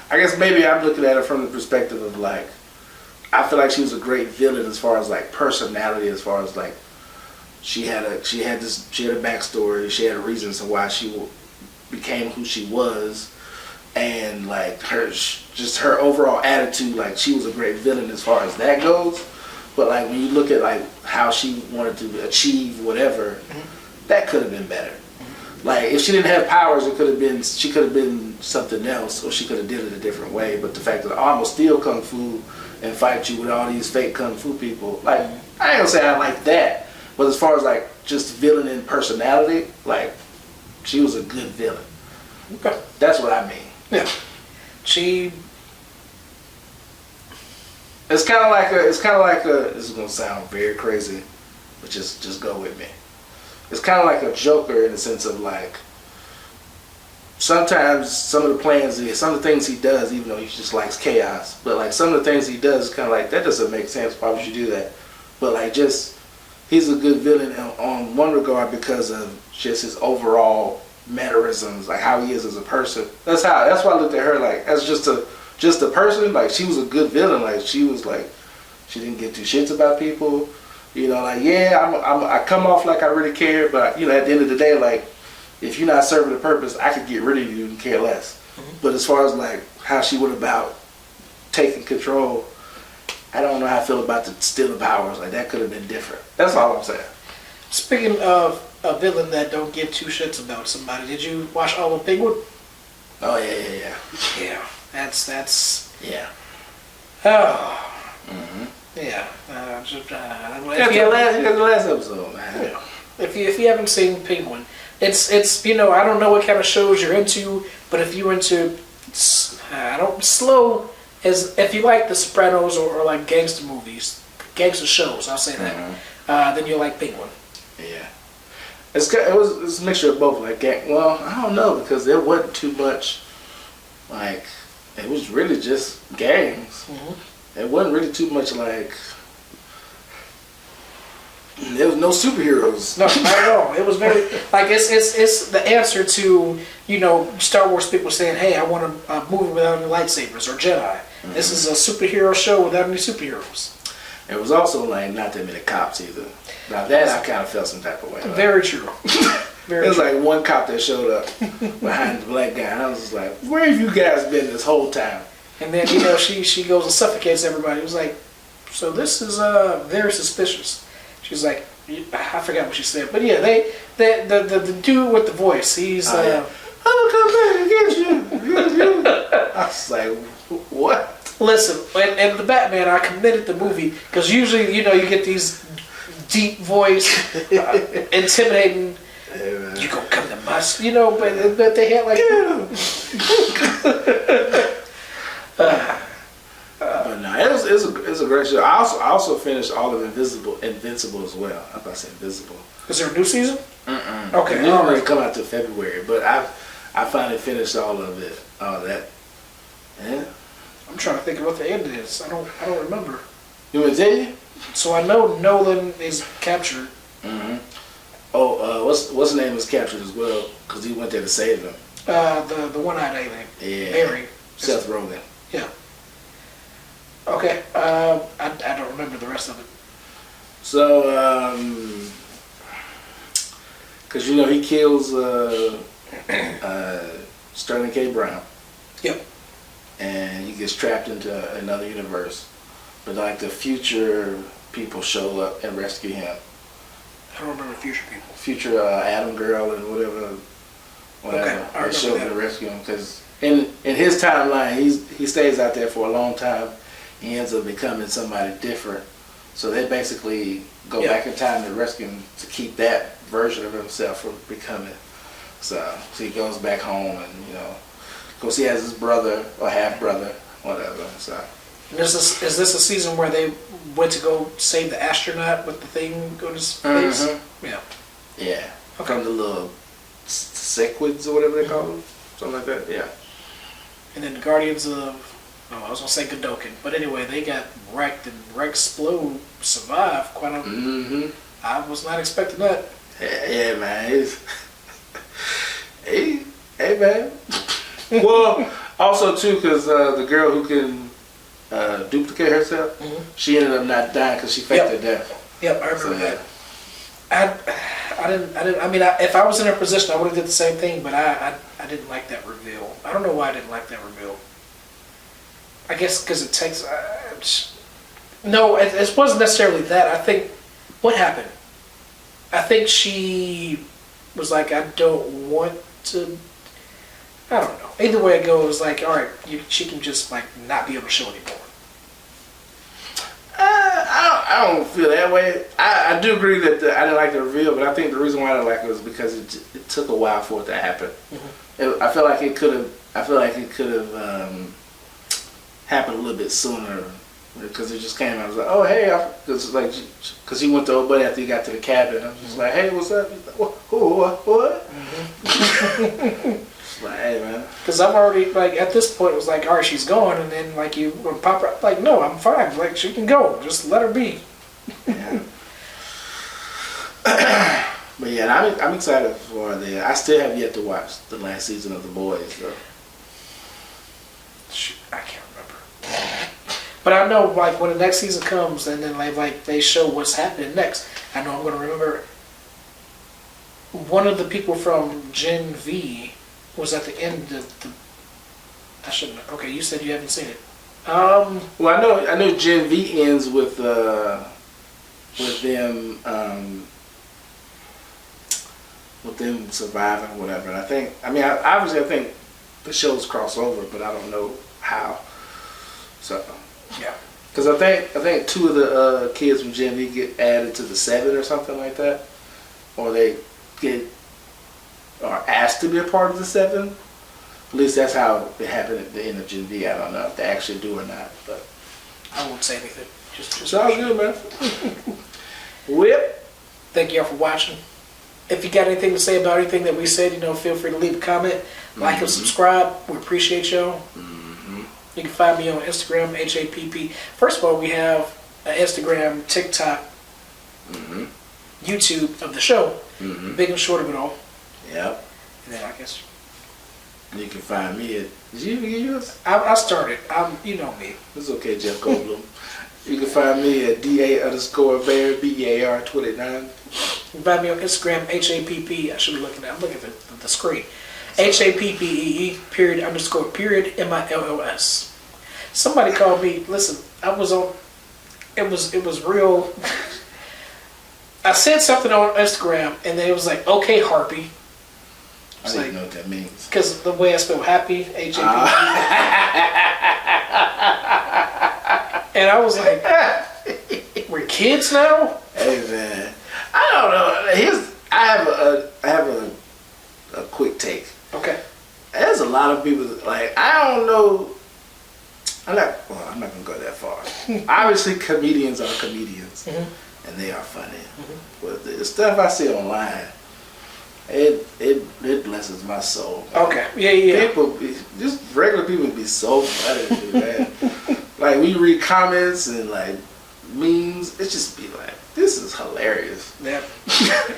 S1: I guess maybe I'm looking at it from the perspective of, like, I feel like she was a great villain as far as, like, personality, as far as, like, she had a backstory, she had a reason to why she became who she was, and, like, her overall attitude, like, she was a great villain as far as that goes. But, like, when you look at, like, how she wanted to achieve whatever, mm-hmm. that could have been better. Mm-hmm. Like, if she didn't have powers, she could have been something else, or she could have did it a different way. But the fact that I'm gonna steal kung fu and fight you with all these fake kung fu people, like, I ain't gonna say I like that. But as far as, like, just villain in personality, like, she was a good villain.
S2: Okay.
S1: That's what I mean.
S2: Yeah.
S1: It's kind of like this is gonna sound very crazy, but just go with me. It's kind of like a Joker in the sense of, like, sometimes some of the things he does, even though he just likes chaos, but, like, some of the things he does is kind of like, that doesn't make sense. Why would you do that? But, like, just he's a good villain on one regard because of just his overall mannerisms, like how he is as a person. That's why I looked at her, like, as just a person. Like, she was a good villain. Like, she was like, she didn't give two shits about people. Like, yeah, I come off like I really care, but, at the end of the day, like, if you're not serving the purpose, I could get rid of you and care less. Mm-hmm. But as far as, like, how she went about taking control, I don't know how I feel about the stealing powers. Like, that could have been different. That's all I'm saying.
S2: Speaking of a villain that don't give two shits about somebody, did you watch all of Penguin?
S1: Oh, yeah.
S2: Yeah, that's.
S1: Yeah.
S2: Oh.
S1: Mm-hmm.
S2: Yeah.
S1: That's the last episode, man.
S2: Yeah. If you haven't seen Penguin, it's I don't know what kind of shows you're into, but if you're into slow, as if you like The Sopranos or like gangster movies, gangster shows, I'll say that, mm-hmm. Then you'll like Penguin.
S1: Yeah. It's a mixture of both. Like, well, I don't know, because there wasn't too much. like it was really just gangs. It wasn't really too much like. There was no superheroes.
S2: No, not at all. It was very like it's the answer to Star Wars people saying, "Hey, I want a movie without any lightsabers or Jedi." This is a superhero show without any superheroes.
S1: It was also like not that many cops either. Now that I kind of felt some type of way. Like,
S2: very true.
S1: There was like one cop that showed up behind the black guy, and I was just like, "Where have you guys been this whole time?"
S2: And then she goes and suffocates everybody. It was like, so this is very suspicious. She's like, I forgot what she said, but yeah, the dude with the voice, he's
S1: I'm gonna come back and get you. I was like, what?
S2: Listen, and the Batman, I committed the movie because usually you get these deep voice, intimidating. Hey, you gonna come to us, but they had like.
S1: But no, it was a great show. I also finished all of Invincible as well. I thought I said Invisible.
S2: Is there a new season? Okay.
S1: It didn't really come out till February, but I finally finished all of it. All that. Yeah. I'm
S2: trying to think of what the end is. I don't remember.
S1: You want me to tell you?
S2: So I know Nolan is captured.
S1: Oh, what's his name was captured as well because he went there to save him.
S2: The one-eyed alien.
S1: Yeah.
S2: Barry.
S1: Seth Rogen.
S2: Yeah. Okay. I don't remember the rest of it.
S1: So, because he kills Sterling K. Brown.
S2: Yep.
S1: And he gets trapped into another universe, but like the future people show up and rescue him.
S2: I don't remember future people.
S1: Future Adam Girl and whatever.
S2: Okay.
S1: They show up and rescue him because in his timeline he stays out there for a long time. He ends up becoming somebody different. So they basically go back in time to rescue him to keep that version of himself from becoming. So he goes back home and, of course he has his brother or half brother, whatever. So
S2: is this a season where they went to go save the astronaut with the thing go to space? Yeah.
S1: Yeah. Okay. From the little sequids or whatever they call them. Something like that, yeah.
S2: And then Guardians of... I was gonna say Godokin, but anyway, they got wrecked and Rex Splode survived quite a. I was not expecting that.
S1: Yeah, man. Hey, man. Well, also too, because the girl who can duplicate herself, she ended up not dying because she faked her death.
S2: Yep, I remember that. I didn't. I mean, if I was in her position, I would have did the same thing. But I didn't like that reveal. I don't know why I didn't like that reveal. I guess because it takes... no, it wasn't necessarily that. I think... What happened? I think she was like, I don't want to... I don't know. Either way it goes, it was like, all right, she can just like not be able to show anymore.
S1: I don't feel that way. I do agree that I didn't like the reveal, but I think the reason why I didn't like it was because it took a while for it to happen. I feel like it could have... happened a little bit sooner because it just came out. I was like, oh hey, because he went to old buddy after he got to the cabin. I was just like, hey, what's up? He's like, what? Just like, hey man.
S2: Because I'm already like at this point it was like, all right, she's gone, and then like you pop her like, no, I'm fine. Like she can go. Just let her be.
S1: Yeah. But yeah, I'm excited for the. I still have yet to watch the last season of The Boys though.
S2: I can't remember. But I know, like, when the next season comes and then, like they show what's happening next, I know I'm going to remember one of the people from Gen V was at the end of the... I shouldn't... Okay, you said you haven't seen it.
S1: Well, I know Gen V ends with them surviving or whatever. And I think the shows cross over, but I don't know how. So
S2: yeah,
S1: because I think two of the kids from Gen V get added to the 7 or something like that, or they are asked to be a part of the 7. At least that's how it happened at the end of Gen V. I don't know if they actually do or not, but
S2: I won't say anything. Just
S1: sounds good, man. Whip.
S2: Thank y'all for watching. If you got anything to say about anything that we said, feel free to leave a comment, like and subscribe. We appreciate y'all. You can find me on Instagram, HAPP. First of all, we have an Instagram, TikTok, YouTube of the show. Big and short of it all.
S1: Yep.
S2: And then I guess
S1: you can find me at. Did you even get yours?
S2: I started. You know me.
S1: It's okay, Jeff Goldblum. You can find me at DA_Bear, BEAR 29.
S2: You can find me on Instagram, HAPP. I should be looking at. I'm looking at the screen. HAPPEE __ MILLS. Somebody called me. Listen, I was on. It was real. I said something on Instagram, and then it was like, "Okay, Harpy."
S1: I don't even know what that means.
S2: Because the way I spell happy, HAPPE. And I was like, "We're kids now."
S1: Hey man, I don't know. I have a quick take.
S2: Okay.
S1: There's a lot of people like I don't know. I'm not gonna go that far. Obviously, comedians are comedians, and they are funny. But the stuff I see online, it blesses my soul. Man.
S2: Okay. Yeah.
S1: People, just regular people, be so funny, man. Like we read comments and like memes, it just be like, this is hilarious.
S2: Yeah.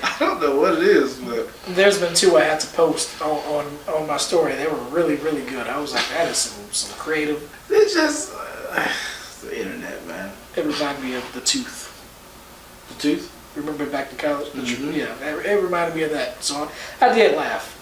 S1: I don't know what it is, but
S2: there's been 2 I had to post on my story. They were really, really good. I was like, that is some creative.
S1: It's just the internet, man.
S2: It reminded me of The Tooth.
S1: The Tooth?
S2: Remember back to college? Yeah, it reminded me of that. So I did laugh.